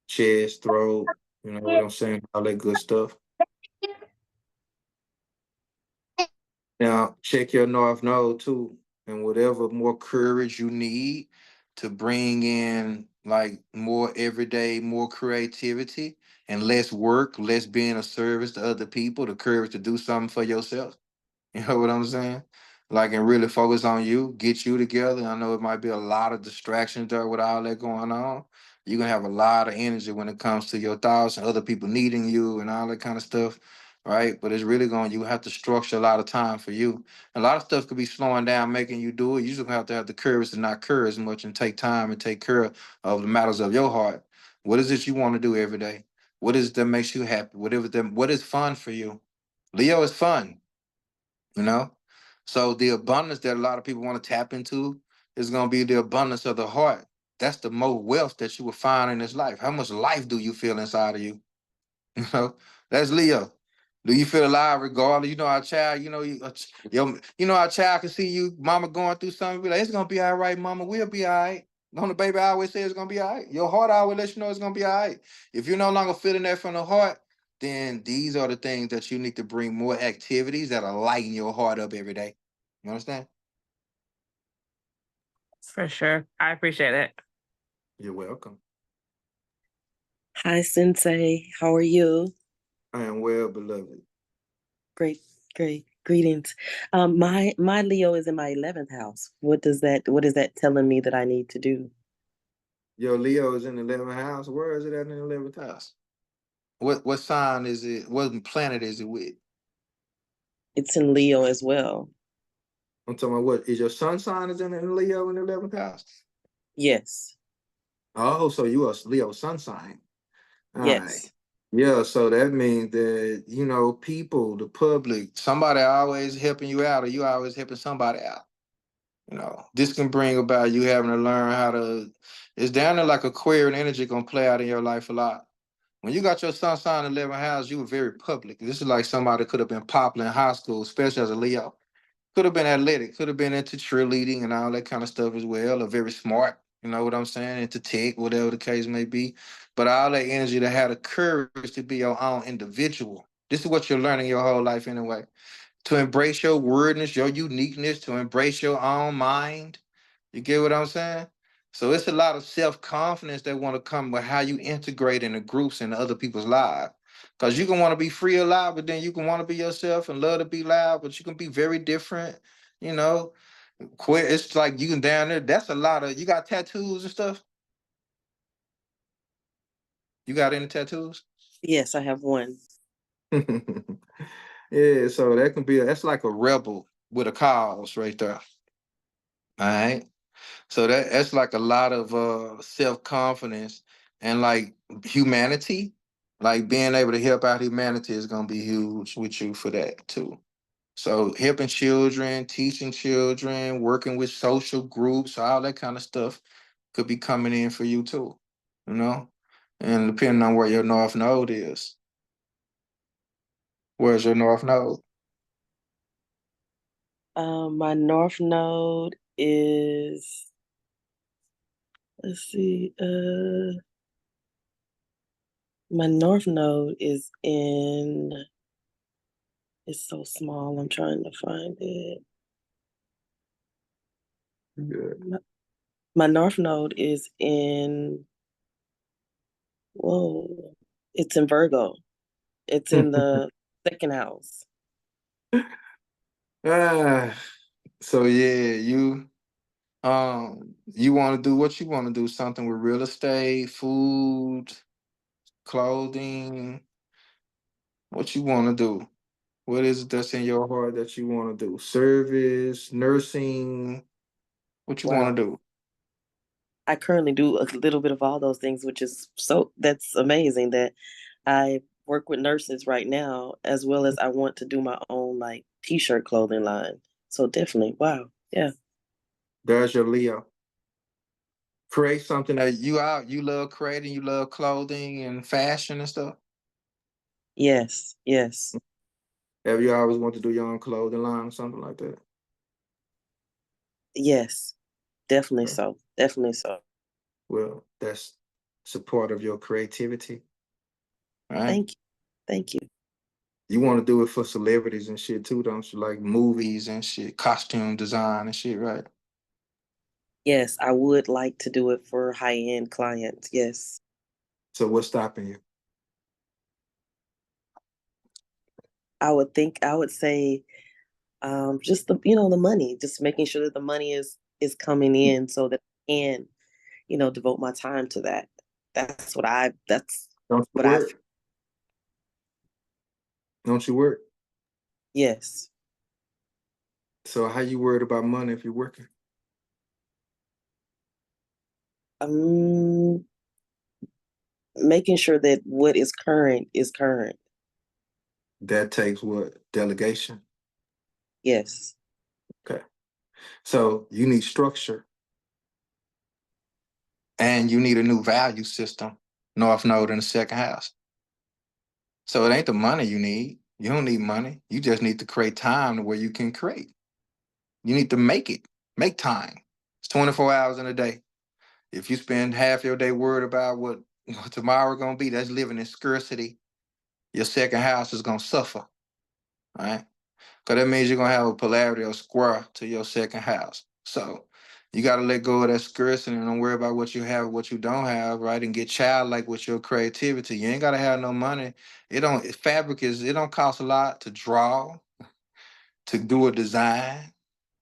chest, throat, you know what I'm saying? All that good stuff. Now check your north node too. and whatever more courage you need to bring in like more everyday, more creativity and less work, less being of service to other people, the courage to do something for yourself. You know what I'm saying? Like, and really focus on you, get you together. I know it might be a lot of distractions there with all that going on. You're gonna have a lot of energy when it comes to your thoughts and other people needing you and all that kind of stuff, right? But it's really going, you have to structure a lot of time for you. A lot of stuff could be slowing down, making you do it. You just gonna have to have the courage to not curse as much and take time and take care of the matters of your heart. What is it you want to do every day? What is it that makes you happy? Whatever that, what is fun for you? Leo is fun, you know? So the abundance that a lot of people want to tap into is going to be the abundance of the heart. That's the most wealth that you will find in this life. How much life do you feel inside of you? You know, that's Leo. Do you feel alive regardless? You know, our child, you know, our child can see you, mama going through something, be like, it's gonna be all right, mama, we'll be all right. On the baby always say it's gonna be all right. Your heart always let you know it's gonna be all right. If you're no longer feeling that from the heart, then these are the things that you need to bring more activities that'll lighten your heart up every day. You understand? For sure. I appreciate it. You're welcome. Hi, Sensei. How are you? I am well, beloved. Great, great. Greetings. My Leo is in my 11th house. What is that telling me that I need to do? Your Leo is in the 11th house. Where is it at in the 11th house? What sign is it? What planet is it with? It's in Leo as well. I'm talking about what is your sun sign is in Leo in the 11th house? Yes. Oh, so you are Leo sun sign. All right. Yes. Yeah, so that means that, you know, people, the public, somebody always helping you out or you always helping somebody out. You know, this can bring about you having to learn how to, it's down there like a queer and energy gonna play out in your life a lot. When you got your sun sign in 11th house, you were very public. This is like somebody could have been popular in high school, especially as a Leo. Could have been athletic, could have been into cheerleading and all that kind of stuff as well, or very smart, you know what I'm saying, into tech, whatever the case may be. But all that energy to have the courage to be your own individual. This is what you're learning your whole life anyway. To embrace your weirdness, your uniqueness, to embrace your own mind. You get what I'm saying? So it's a lot of self-confidence that want to come with how you integrate in the groups and other people's lives. Because you can want to be free alive, but then you can want to be yourself and love to be loud, but you can be very different, you know. Quit. It's like you can down there. That's a lot of you got tattoos and stuff. You got any tattoos? Yes, I have one. Yeah, so that can be that's like a rebel with a cause right there. All right. So that's like a lot of self-confidence and like humanity. Like being able to help out humanity is gonna be huge with you for that too. So helping children, teaching children, working with social groups, all that kind of stuff could be coming in for you too, you know? And depending on where your north node is. Where's your north node? My North Node is, let's see, my North Node is in, it's so small, I'm trying to find it. Good. My North Node is in, whoa, it's in Virgo. It's in the second house. Ah, so yeah, you want to do what you want to do, something with real estate, food, clothing, what you want to do. What is it that's in your heart that you want to do? Service, nursing, what you want Wow. to do? I currently do a little bit of all those things, which is that's amazing that I work with nurses right now, as well as I want to do my own like t-shirt clothing line. So definitely, wow. Yeah. There's your Leo. Create something that you love creating, you love clothing and fashion and stuff. Yes. Yes. Have you always wanted to do your own clothing line or something like that? Yes. Definitely Okay. so. Definitely so. Well, that's support of your creativity, right? Thank you. Thank you. You want to do it for celebrities and shit too, don't you? Like movies and shit, costume design and shit, right? Yes, I would like to do it for high-end clients. Yes. So what's stopping you? I would say just the money, just making sure that the money is coming in so that I can, devote my time to that. That's Don't you what I work? Don't you work? yes. So how you worried about money if you're working? Um Making sure that what is current is current. That takes what? Delegation. Yes. Okay. So you need structure and you need a new value system, North Node in the second house. So it ain't the money you need. You don't need money. You just need to create time to where you can create. You need to make time. It's 24 hours in a day. If you spend half your day worried about what tomorrow gonna be, that's living in scarcity. Your second house is gonna suffer, right? Because that means you're gonna have a polarity or square to your second house. So you gotta let go of that scarcity and don't worry about what you have, what you don't have, right? And get childlike with your creativity. You ain't gotta have no money. It don't cost a lot to draw, to do a design.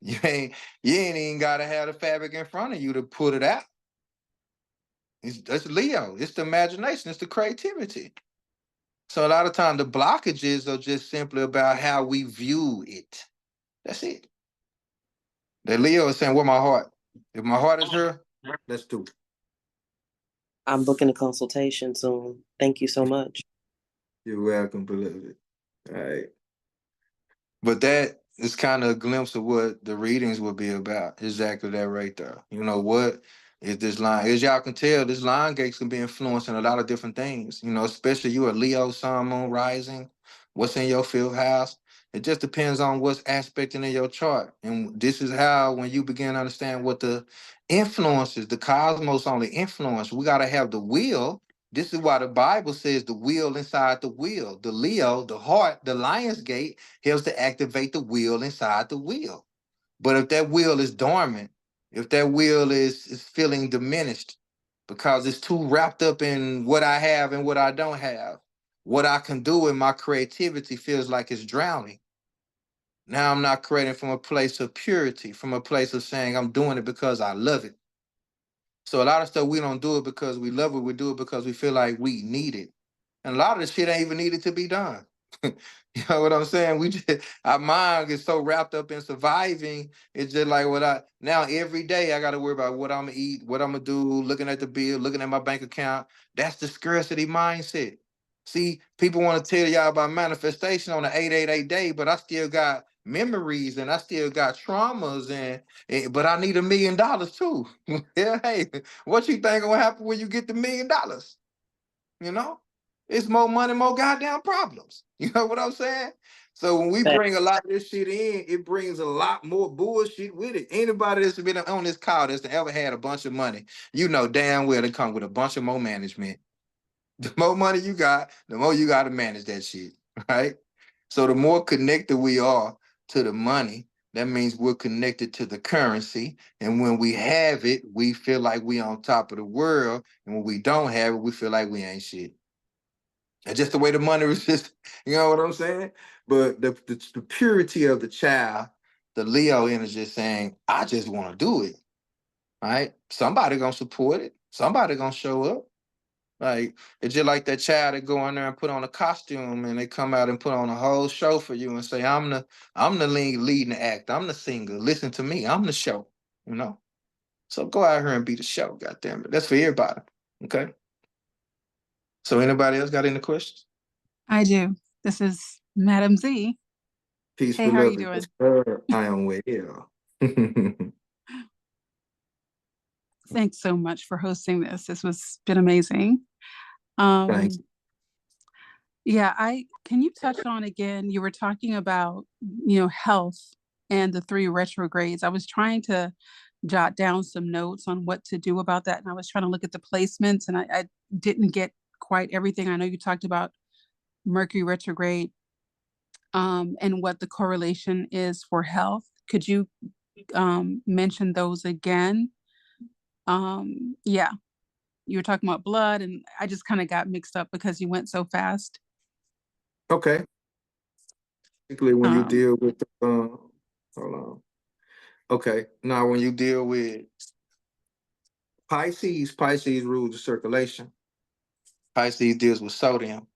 You ain't even gotta have the fabric in front of you to put it out. That's Leo. It's the imagination, it's the creativity. So a lot of times the blockages are just simply about how we view it. That's it. That Leo is saying, where my heart? If my heart is here, let's do it. I'm booking a consultation soon. Thank you so much. You're welcome, beloved. All right. But that is kind of a glimpse of what the readings will be about. Exactly that right there. You know what is this line? As y'all can tell, this line gates can be influencing a lot of different things. You know, especially you a Leo, Sun, Moon, Rising. What's in your fifth house? It just depends on what's aspecting in your chart. And this is how, when you begin to understand what the influences, the cosmos only influence, we got to have the will. This is why the Bible says the will inside the will. The Leo, the heart, the lion's gate helps to activate the will inside the will. But if that will is dormant, if that will is feeling diminished because it's too wrapped up in what I have and what I don't have, what I can do in my creativity feels like it's drowning. Now I'm not creating from a place of purity, from a place of saying I'm doing it because I love it. So a lot of stuff we don't do it because we love it. We do it because we feel like we need it. And a lot of this shit ain't even needed to be done. You know what I'm saying? We just our mind gets so wrapped up in surviving. It's just like what I now every day I gotta worry about what I'm gonna eat, what I'm gonna do, looking at the bill, looking at my bank account. That's the scarcity mindset. See, people want to tell y'all about manifestation on the 888 day, but I still got memories and I still got traumas but I need $1 million too. Yeah, hey, what you think gonna happen when you get the $1 million? You know, it's more money, more goddamn problems. You know what I'm saying? So when we bring a lot of this shit in, it brings a lot more bullshit with it. Anybody that's been on this call that's ever had a bunch of money, you know damn well it come with a bunch of more management. The more money you got, the more you got to manage that shit, right? So the more connected we are to the money, that means we're connected to the currency. And when we have it, we feel like we on top of the world. And when we don't have it, we feel like we ain't shit. And just the way the money was just, you know what I'm saying? But the purity of the child, the Leo energy is saying, I just want to do it. Right? Somebody gonna support it. Somebody gonna show up. Like it's just like that child that go in there and put on a costume and they come out and put on a whole show for you and say, I'm the leading the act. I'm the singer. Listen to me. I'm the show. You know? So go out here and be the show, goddamn it. That's for everybody. Okay. So anybody else got any questions? I do. This is Madam Z. Peace, Hey, how are you beloved. doing? I am well. Thanks so much for hosting this. This was been amazing. Thanks. Yeah, can you touch on again, you were talking about, health and the 3 retrogrades. I was trying to jot down some notes on what to do about that. And I was trying to look at the placements and I didn't get quite everything. I know you talked about Mercury retrograde and what the correlation is for health. Could you mention those again? Yeah, you were talking about blood, and I just kind of got mixed up because you went so fast. Okay. Particularly when you Um, deal with the, hold on. Okay, now when you deal with Pisces rules the circulation. Pisces deals with sodium.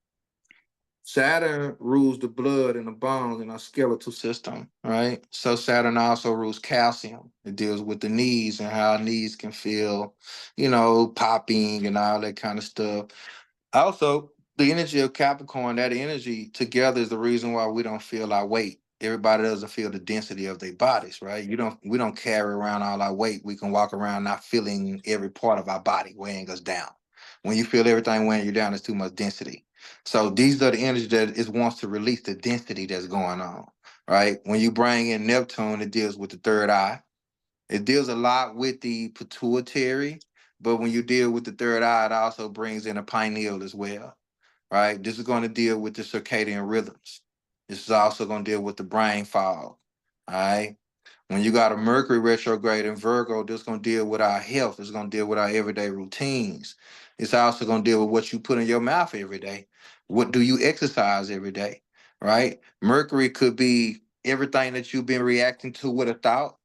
Saturn rules the blood and the bones in our skeletal system, right? So Saturn also rules calcium. It deals with the knees and how knees can feel, popping and all that kind of stuff. Also, the energy of Capricorn, that energy together is the reason why we don't feel our weight. Everybody doesn't feel the density of their bodies, right? We don't carry around all our weight. We can walk around not feeling every part of our body weighing us down. When you feel everything weighing you down, it's too much density. So these are the energy that it wants to release the density that's going on, right? When you bring in Neptune, it deals with the third eye. It deals a lot with the pituitary, but when you deal with the third eye, it also brings in a pineal as well, right? This is going to deal with the circadian rhythms. This is also going to deal with the brain fog, all right? When you got a Mercury retrograde in Virgo, this is going to deal with our health. It's going to deal with our everyday routines. It's also going to deal with what you put in your mouth every day. What do you exercise every day, right? Mercury could be everything that you've been reacting to with a thought.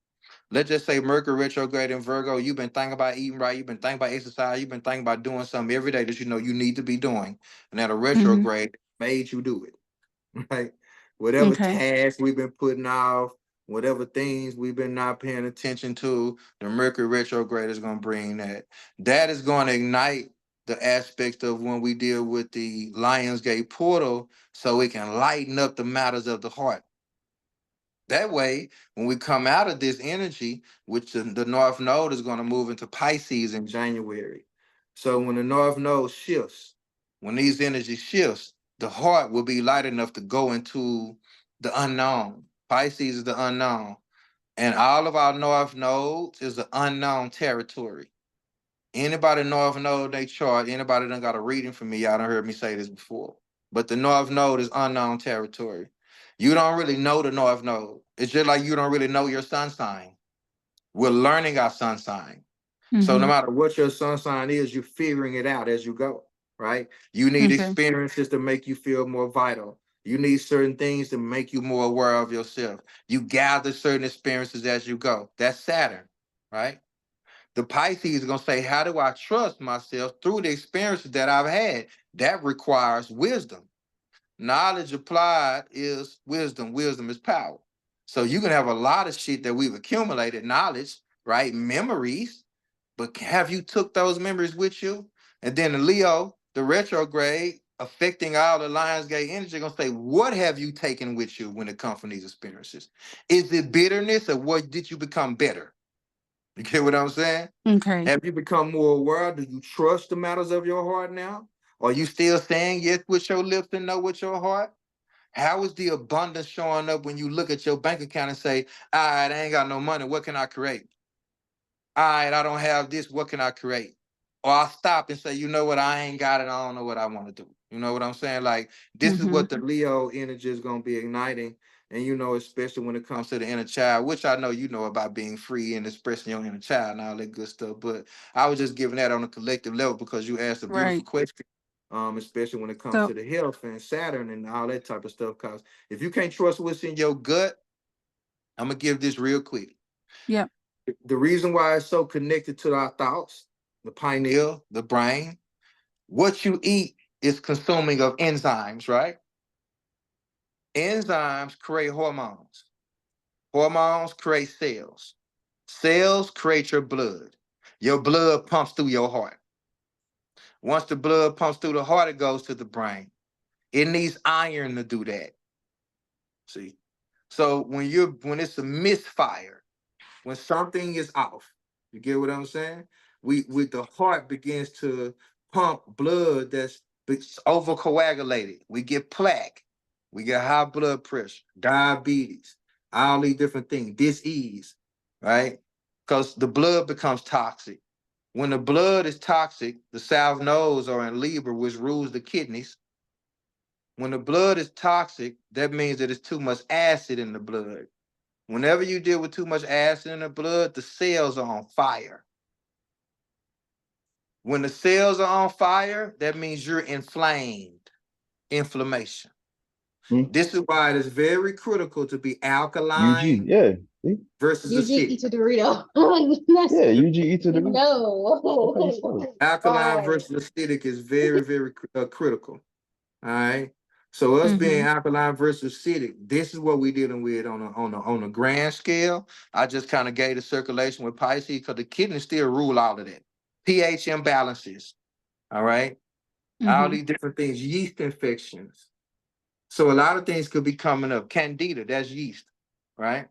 Let's just say Mercury retrograde in Virgo, you've been thinking about eating right, you've been thinking about exercise, you've been thinking about doing something every day that you know you need to be doing. And that a retrograde made you do it, right? Whatever okay. tasks we've been putting off, whatever things we've been not paying attention to, the Mercury retrograde is going to bring that. That is going to ignite the aspect of when we deal with the Lionsgate portal so it can lighten up the matters of the heart. That way, when we come out of this energy, which the North Node is going to move into Pisces in January. So when the North Node shifts, when these energies shifts, the heart will be light enough to go into the unknown. Pisces is the unknown. And all of our North Nodes is the unknown territory. Anybody North Node they chart, anybody done got a reading from me, y'all done heard me say this before. But the North Node is unknown territory. You don't really know the North Node. It's just like you don't really know your sun sign. We're learning our sun sign. So no matter what your sun sign is, you're figuring it out as you go, right? You need Okay. experiences to make you feel more vital. You need certain things to make you more aware of yourself. You gather certain experiences as you go. That's Saturn, right? The Pisces is going to say, how do I trust myself through the experiences that I've had? That requires wisdom. Knowledge applied is wisdom. Wisdom is power. So you can have a lot of shit that we've accumulated, knowledge, right? Memories, but have you took those memories with you? And then the Leo, the retrograde, affecting all the Lionsgate energy, gonna say, what have you taken with you when it comes from these experiences? Is it bitterness or what did you become better? You get what I'm saying? Okay. Have you become more aware? Do you trust the matters of your heart now? Are you still saying yes with your lips and no with your heart? How is the abundance showing up when you look at your bank account and say, all right, I ain't got no money. What can I create? All right, I don't have this. What can I create? Or I'll stop and say, you know what? I ain't got it. I don't know what I want to do. You know what I'm saying? Like, this is what the Leo energy is going to be igniting. And, especially when it comes to the inner child, which I know you know about being free and expressing your inner child and all that good stuff. But I was just giving that on a collective level because you asked a beautiful Right. question, especially when it comes So to the health and Saturn and all that type of stuff. Because if you can't trust what's in your gut, I'm going to give this real quick. yeah. The reason why it's so connected to our thoughts, the pineal, the brain, what you eat is consuming of enzymes, right? Enzymes create hormones. Hormones create cells. Cells create your blood. Your blood pumps through your heart. Once the blood pumps through the heart, it goes to the brain. It needs iron to do that. See? So when it's a misfire, when something is off, you get what I'm saying? The heart begins to pump blood that's overcoagulated. We get plaque, we get high blood pressure, diabetes, all these different things, dis-ease, right? Because the blood becomes toxic. When the blood is toxic, the south nodes are in Libra, which rules the kidneys. When the blood is toxic, that means that it's too much acid in the blood. Whenever you deal with too much acid in the blood, the cells are on fire. When the cells are on fire, that means you're inflamed, inflammation. Hmm. This is why it is very critical to be UG, alkaline yeah. See? versus UG acidic. eats a Dorito. That's- Yeah, UG eats it. No. Alkaline Why? versus acidic is very, very critical. All right. So us being alkaline versus acidic, this is what we're dealing with on a grand scale. I just kind of gave the circulation with Pisces because the kidney still rule all of that. pH imbalances. All right. All these different things, yeast infections. So a lot of things could be coming up. Candida, that's yeast, right?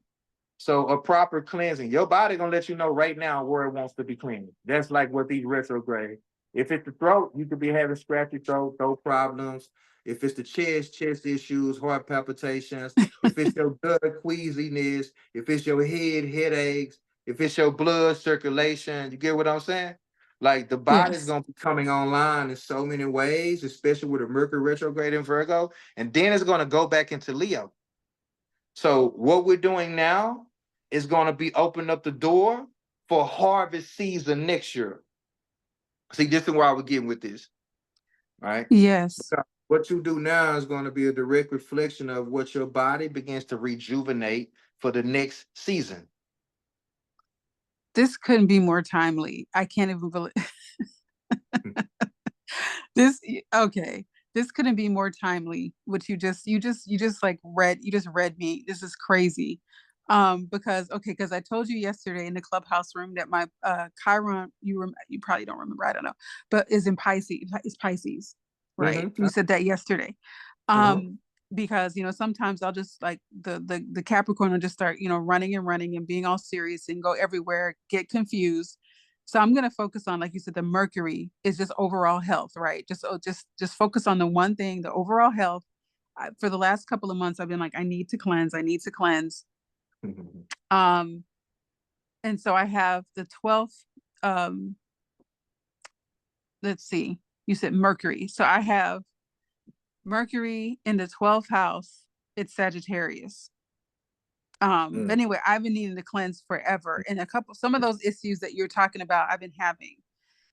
So a proper cleansing, your body gonna let you know right now where it wants to be cleaned. That's like what these retrograde. If it's the throat, you could be having scratchy throat problems. If it's the chest issues, heart palpitations. If it's your gut queasiness, if it's your headaches, if it's your blood circulation, you get what I'm saying? Like the body's Yes. gonna be coming online in so many ways, especially with a Mercury retrograde in Virgo, and then it's gonna go back into Leo. So what we're doing now is going to be opening up the door for harvest season next year. See, this is where I was getting with this, right? Yes. What you do now is going to be a direct reflection of what your body begins to rejuvenate for the next season. This couldn't be more timely. I can't even believe okay. This couldn't be more timely. What you just like read, you just read me. This is crazy. Because I told you yesterday in the clubhouse room that my Chiron, you probably don't remember, I don't know, but is in Pisces, it's Pisces, right? You said that yesterday. Because sometimes I'll just like the Capricorn will just start running and being all serious and go everywhere, get confused. So I'm gonna focus on, like you said, the Mercury is just overall health, right? Just focus on the one thing, the overall health. For the last couple of months, I've been like, I need to cleanse. And so I have the 12th. Let's see. You said Mercury, so I have Mercury in the 12th house. It's Sagittarius. But anyway, I've been needing to cleanse forever, and some of those issues that you're talking about, I've been having,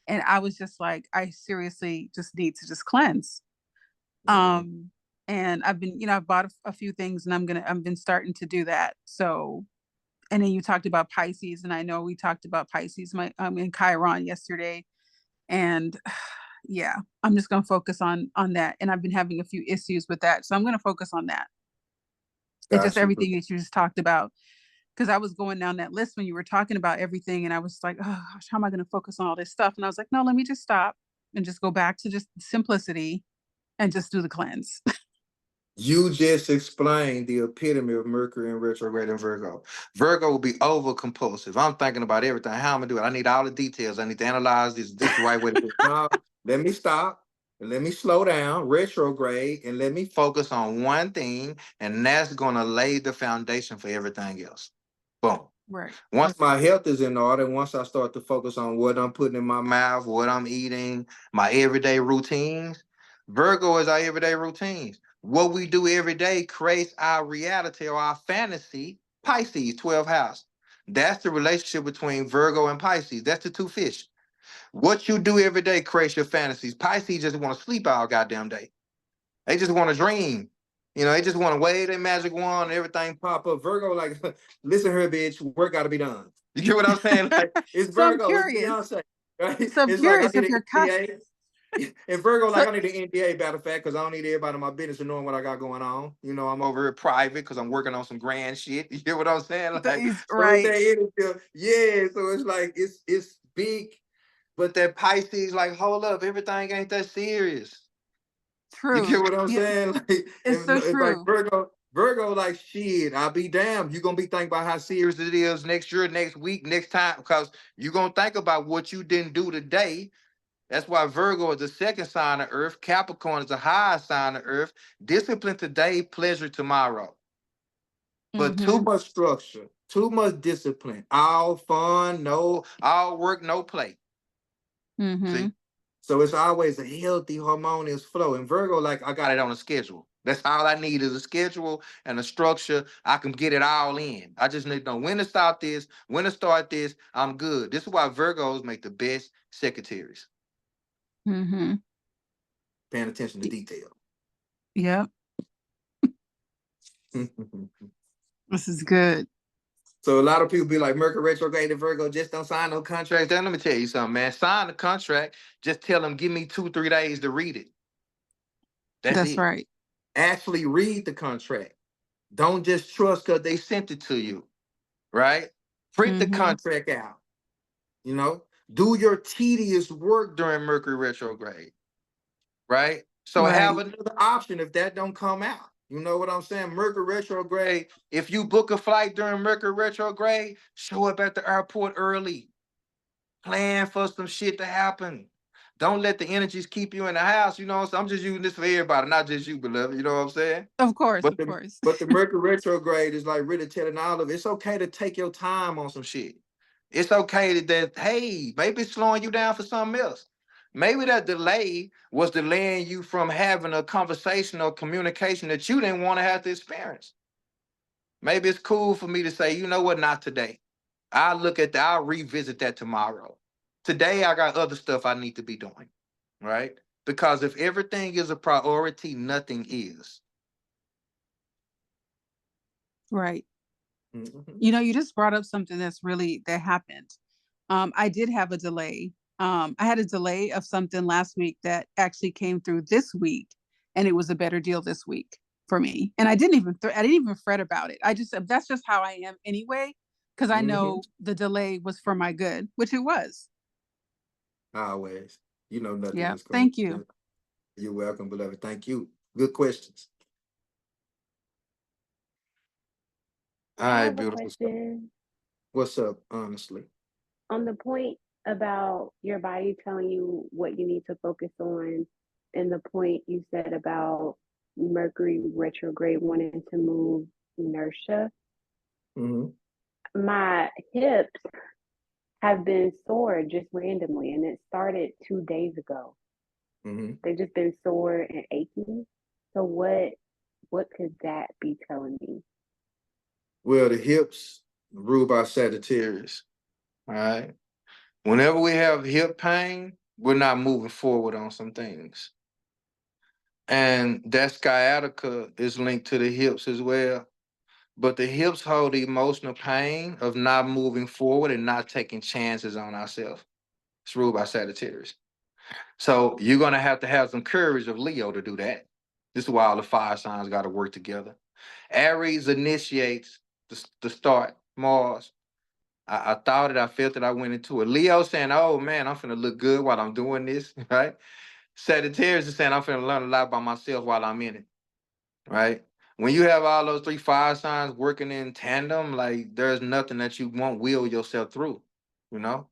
and I was just like, I seriously just need to just cleanse. And I've been, I've bought a few things, and I've been starting to do that. So, and then you talked about Pisces, and I know we talked about Pisces, in Chiron yesterday, and yeah, I'm just gonna focus on that, and I've been having a few issues with that, so I'm gonna focus on that. It's just everything that you just talked about, because I was going down that list when you were talking about everything, and I was like, oh gosh, how am I going to focus on all this stuff? And I was like, no, let me just stop and just go back to just simplicity and just do the cleanse. You just explained the epitome of Mercury in retrograde in Virgo. Virgo will be over compulsive. I'm thinking about everything. How I'm gonna do it. I need all the details. I need to analyze this. This is the right way to do it. No, let me stop. And let me slow down, retrograde, and let me focus on one thing, and that's gonna lay the foundation for everything else. Boom. Right. Once my health is in order, once I start to focus on what I'm putting in my mouth, what I'm eating, my everyday routines, Virgo is our everyday routines. What we do every day creates our reality or our fantasy. Pisces, 12th house. That's the relationship between Virgo and Pisces. That's the two fish. What you do every day creates your fantasies. Pisces just want to sleep all goddamn day. They just want to dream. They just want to wave their magic wand and everything pop up. Virgo, like, listen here, bitch, work got to be done. You get what I'm saying? Like, it's So I'm Virgo, it's curious. Beyonce, right? So I'm It's curious like, I if need you're an NDA. And Virgo, like, So- I need an NDA, matter of fact, because I don't need everybody in my business to knowing what I got going on. I'm over here private because I'm working on some grand shit. You get what I'm saying? Like, right. So it's that yeah, so it's like, it's big, but that Pisces, like, hold up, everything ain't that serious. True. You get what I'm saying? Like, it's so true. Like Virgo, like, shit, I'll be damned. You're going to be thinking about how serious it is next year, next week, next time, because you're going to think about what you didn't do today. That's why Virgo is the second sign of Earth. Capricorn is the highest sign of Earth. Discipline today, pleasure tomorrow. But too much structure, too much discipline, all fun, all work, no play. See? So it's always a healthy, harmonious flow. And Virgo, like I got it on a schedule. That's all I need is a schedule and a structure. I can get it all in. I just need to know when to stop this, when to start this. I'm good. This is why Virgos make the best secretaries. Mm-hmm. Paying attention to detail. Yep. This is good. So a lot of people be like, Mercury retrograde to Virgo, just don't sign no contracts. Then let me tell you something, man. Sign the contract. Just tell them, give me 2-3 days to read it. That's it. right. Actually read the contract. Don't just trust because they sent it to you, right? Print the Mhm. contract out. You know, do your tedious work during Mercury retrograde, right? So have Right. another option if that don't come out. You know what I'm saying? Mercury retrograde. If you book a flight during Mercury retrograde, show up at the airport early. Plan for some shit to happen. Don't let the energies keep you in the house. You know what I'm saying? I'm just using this for everybody, not just you, beloved. You know what I'm saying? Of course, But of the course. but the Mercury retrograde is like really telling all of it's okay to take your time on some shit. It's okay that hey, maybe it's slowing you down for something else. Maybe that delay was delaying you from having a conversation or communication that you didn't want to have to experience. Maybe it's cool for me to say, you know what, not today. I'll revisit that tomorrow. Today I got other stuff I need to be doing, right? Because if everything is a priority, nothing is. Right. Mhm. You know, you just brought up something that happened. I did have a delay. I had a delay of something last week that actually came through this week, and it was a better deal this week for me. And I didn't even fret about it. That's just how I am anyway, because I Mhm. know the delay was for my good, which it was. Always. You know nothing Yeah. is going. Thank you. You're welcome, beloved. Thank you. Good questions. All I right, have a beautiful stuff. question What's up, honestly? on the point about your body telling you what you need to focus on, and the point you said about Mercury retrograde wanting to move inertia. Hmm. My hips have been sore just randomly, and it started 2 days ago. Hmm. They've just been sore and aching. So what could that be telling me? Well, the hips ruled by Sagittarius. All right. Whenever we have hip pain, we're not moving forward on some things. And that sciatica is linked to the hips as well. But the hips hold the emotional pain of not moving forward and not taking chances on ourselves. It's ruled by Sagittarius. So you're gonna have some courage of Leo to do that. This is why all the fire signs got to work together. Aries initiates the start. Mars. I thought it, I felt it, I went into it. Leo saying, oh man, I'm finna look good while I'm doing this, right? Sagittarius is saying I'm finna learn a lot about myself while I'm in it, right? When you have all those three fire signs working in tandem, like there's nothing that you won't will yourself through, you know?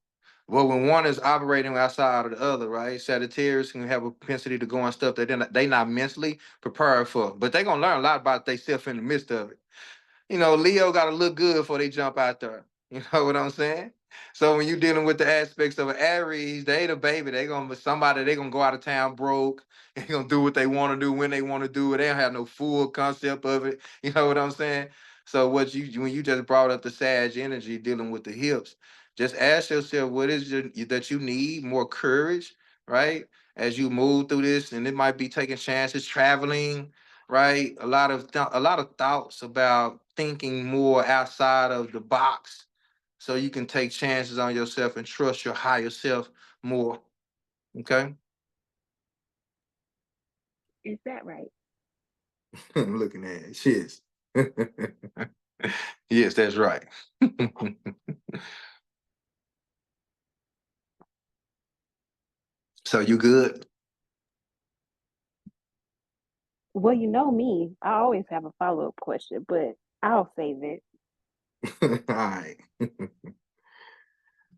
Well, when one is operating outside of the other, right? Sagittarius can have a propensity to go on stuff that they not mentally prepared for, but they're gonna learn a lot about themselves in the midst of it. You know, Leo got to look good before they jump out there. You know what I'm saying? So when you're dealing with the aspects of an Aries, they the baby. They gonna go out of town broke. They gonna do what they want to do when they want to do it. They don't have no full concept of it. You know what I'm saying? So when you just brought up the Sag energy dealing with the hips, just ask yourself what is that you need more courage, right? As you move through this, and it might be taking chances, traveling, right? A lot of thoughts about thinking more outside of the box, so you can take chances on yourself and trust your higher self more. Okay, Is that right? I'm looking at it. Yes, yes, that's right. So you good? Well, you know me. I always have a follow-up question, but I'll save it. All right.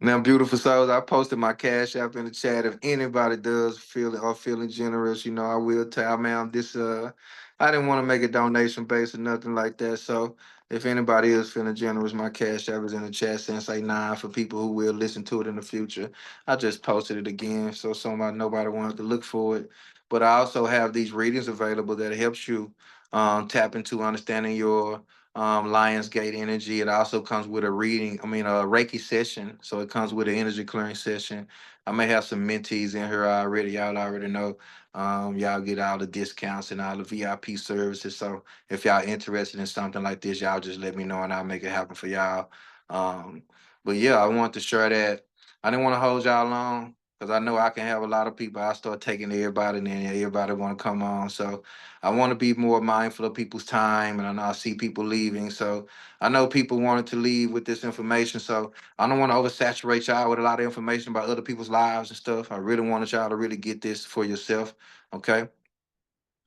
Now, beautiful souls, I posted my cash app in the chat. If anybody does feel it or feeling generous, I will tell, man, this I didn't want to make a donation base or nothing like that. So if anybody is feeling generous, my cash app is in the chat Sensei 9 for people who will listen to it in the future. I just posted it again so nobody wanted to look for it. But I also have these readings available that helps you tap into understanding your Lionsgate energy. It also comes with a a Reiki session. So it comes with an energy clearing session. I may have some mentees in here already. Y'all already know. Y'all get all the discounts and all the VIP services. So if y'all interested in something like this, y'all just let me know and I'll make it happen for y'all. Um, but yeah, I want to share that. I didn't want to hold y'all long because I know I can have a lot of people. I start taking everybody and then everybody want to come on. So I want to be more mindful of people's time, and I know I see people leaving. So I know people wanted to leave with this information. So I don't want to oversaturate y'all with a lot of information about other people's lives and stuff. I really wanted y'all to really get this for yourself. Okay.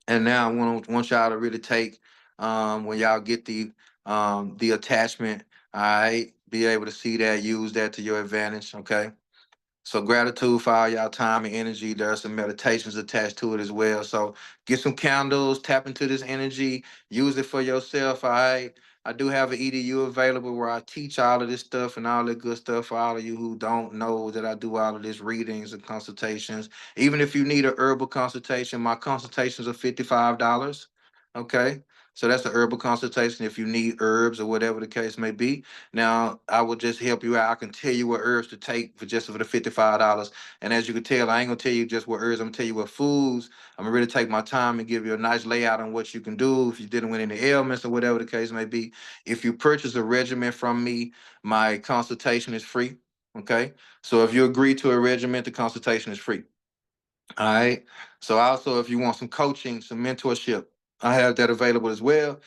And now I want y'all to really take when y'all get the attachment, all right, be able to see that, use that to your advantage. Okay. So gratitude for all y'all time and energy. There are some meditations attached to it as well. So get some candles, tap into this energy, use it for yourself. All right. I do have an EDU available where I teach all of this stuff and all that good stuff for all of you who don't know that I do all of this readings and consultations. Even if you need a herbal consultation, my consultations are $55. Okay. So that's a herbal consultation if you need herbs or whatever the case may be. Now, I will just help you out. I can tell you what herbs to take for the $55. And as you can tell, I ain't gonna tell you just what herbs. I'm gonna tell you what foods. I'm gonna really take my time and give you a nice layout on what you can do if you're dealing with any ailments or whatever the case may be. If you purchase a regimen from me, my consultation is free. Okay. So if you agree to a regimen, the consultation is free. All right. So also, if you want some coaching, some mentorship, I have that available as well.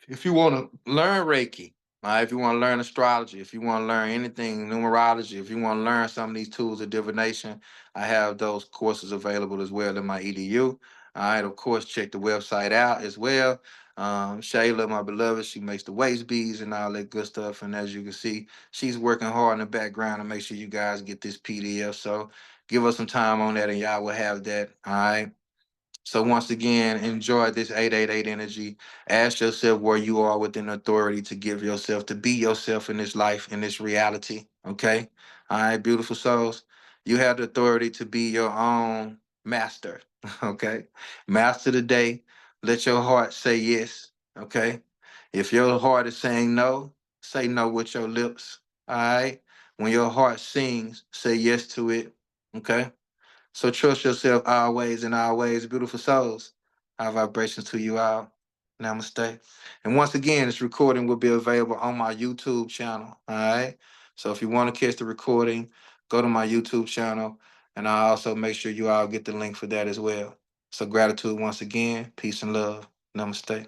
If you want to learn Reiki, if you want to learn astrology, if you want to learn anything, numerology, if you want to learn some of these tools of divination, I have those courses available as well in my EDU. All right, of course, check the website out as well. Shayla, my beloved, she makes the waist beads and all that good stuff. And as you can see, she's working hard in the background to make sure you guys get this PDF. So give us some time on that and y'all will have that. All right. So once again, enjoy this 888 energy. Ask yourself where you are within authority to give yourself, to be yourself in this life, in this reality. Okay? All right, beautiful souls. You have the authority to be your own master. Okay? Master the day. Let your heart say yes. Okay? If your heart is saying no, say no with your lips. All right? When your heart sings, say yes to it. Okay? So trust yourself always and always, beautiful souls. High vibrations to you all. Namaste. And once again, this recording will be available on my YouTube channel. All right. So if you want to catch the recording, go to my YouTube channel. And I'll also make sure you all get the link for that as well. So gratitude once again. Peace and love. Namaste.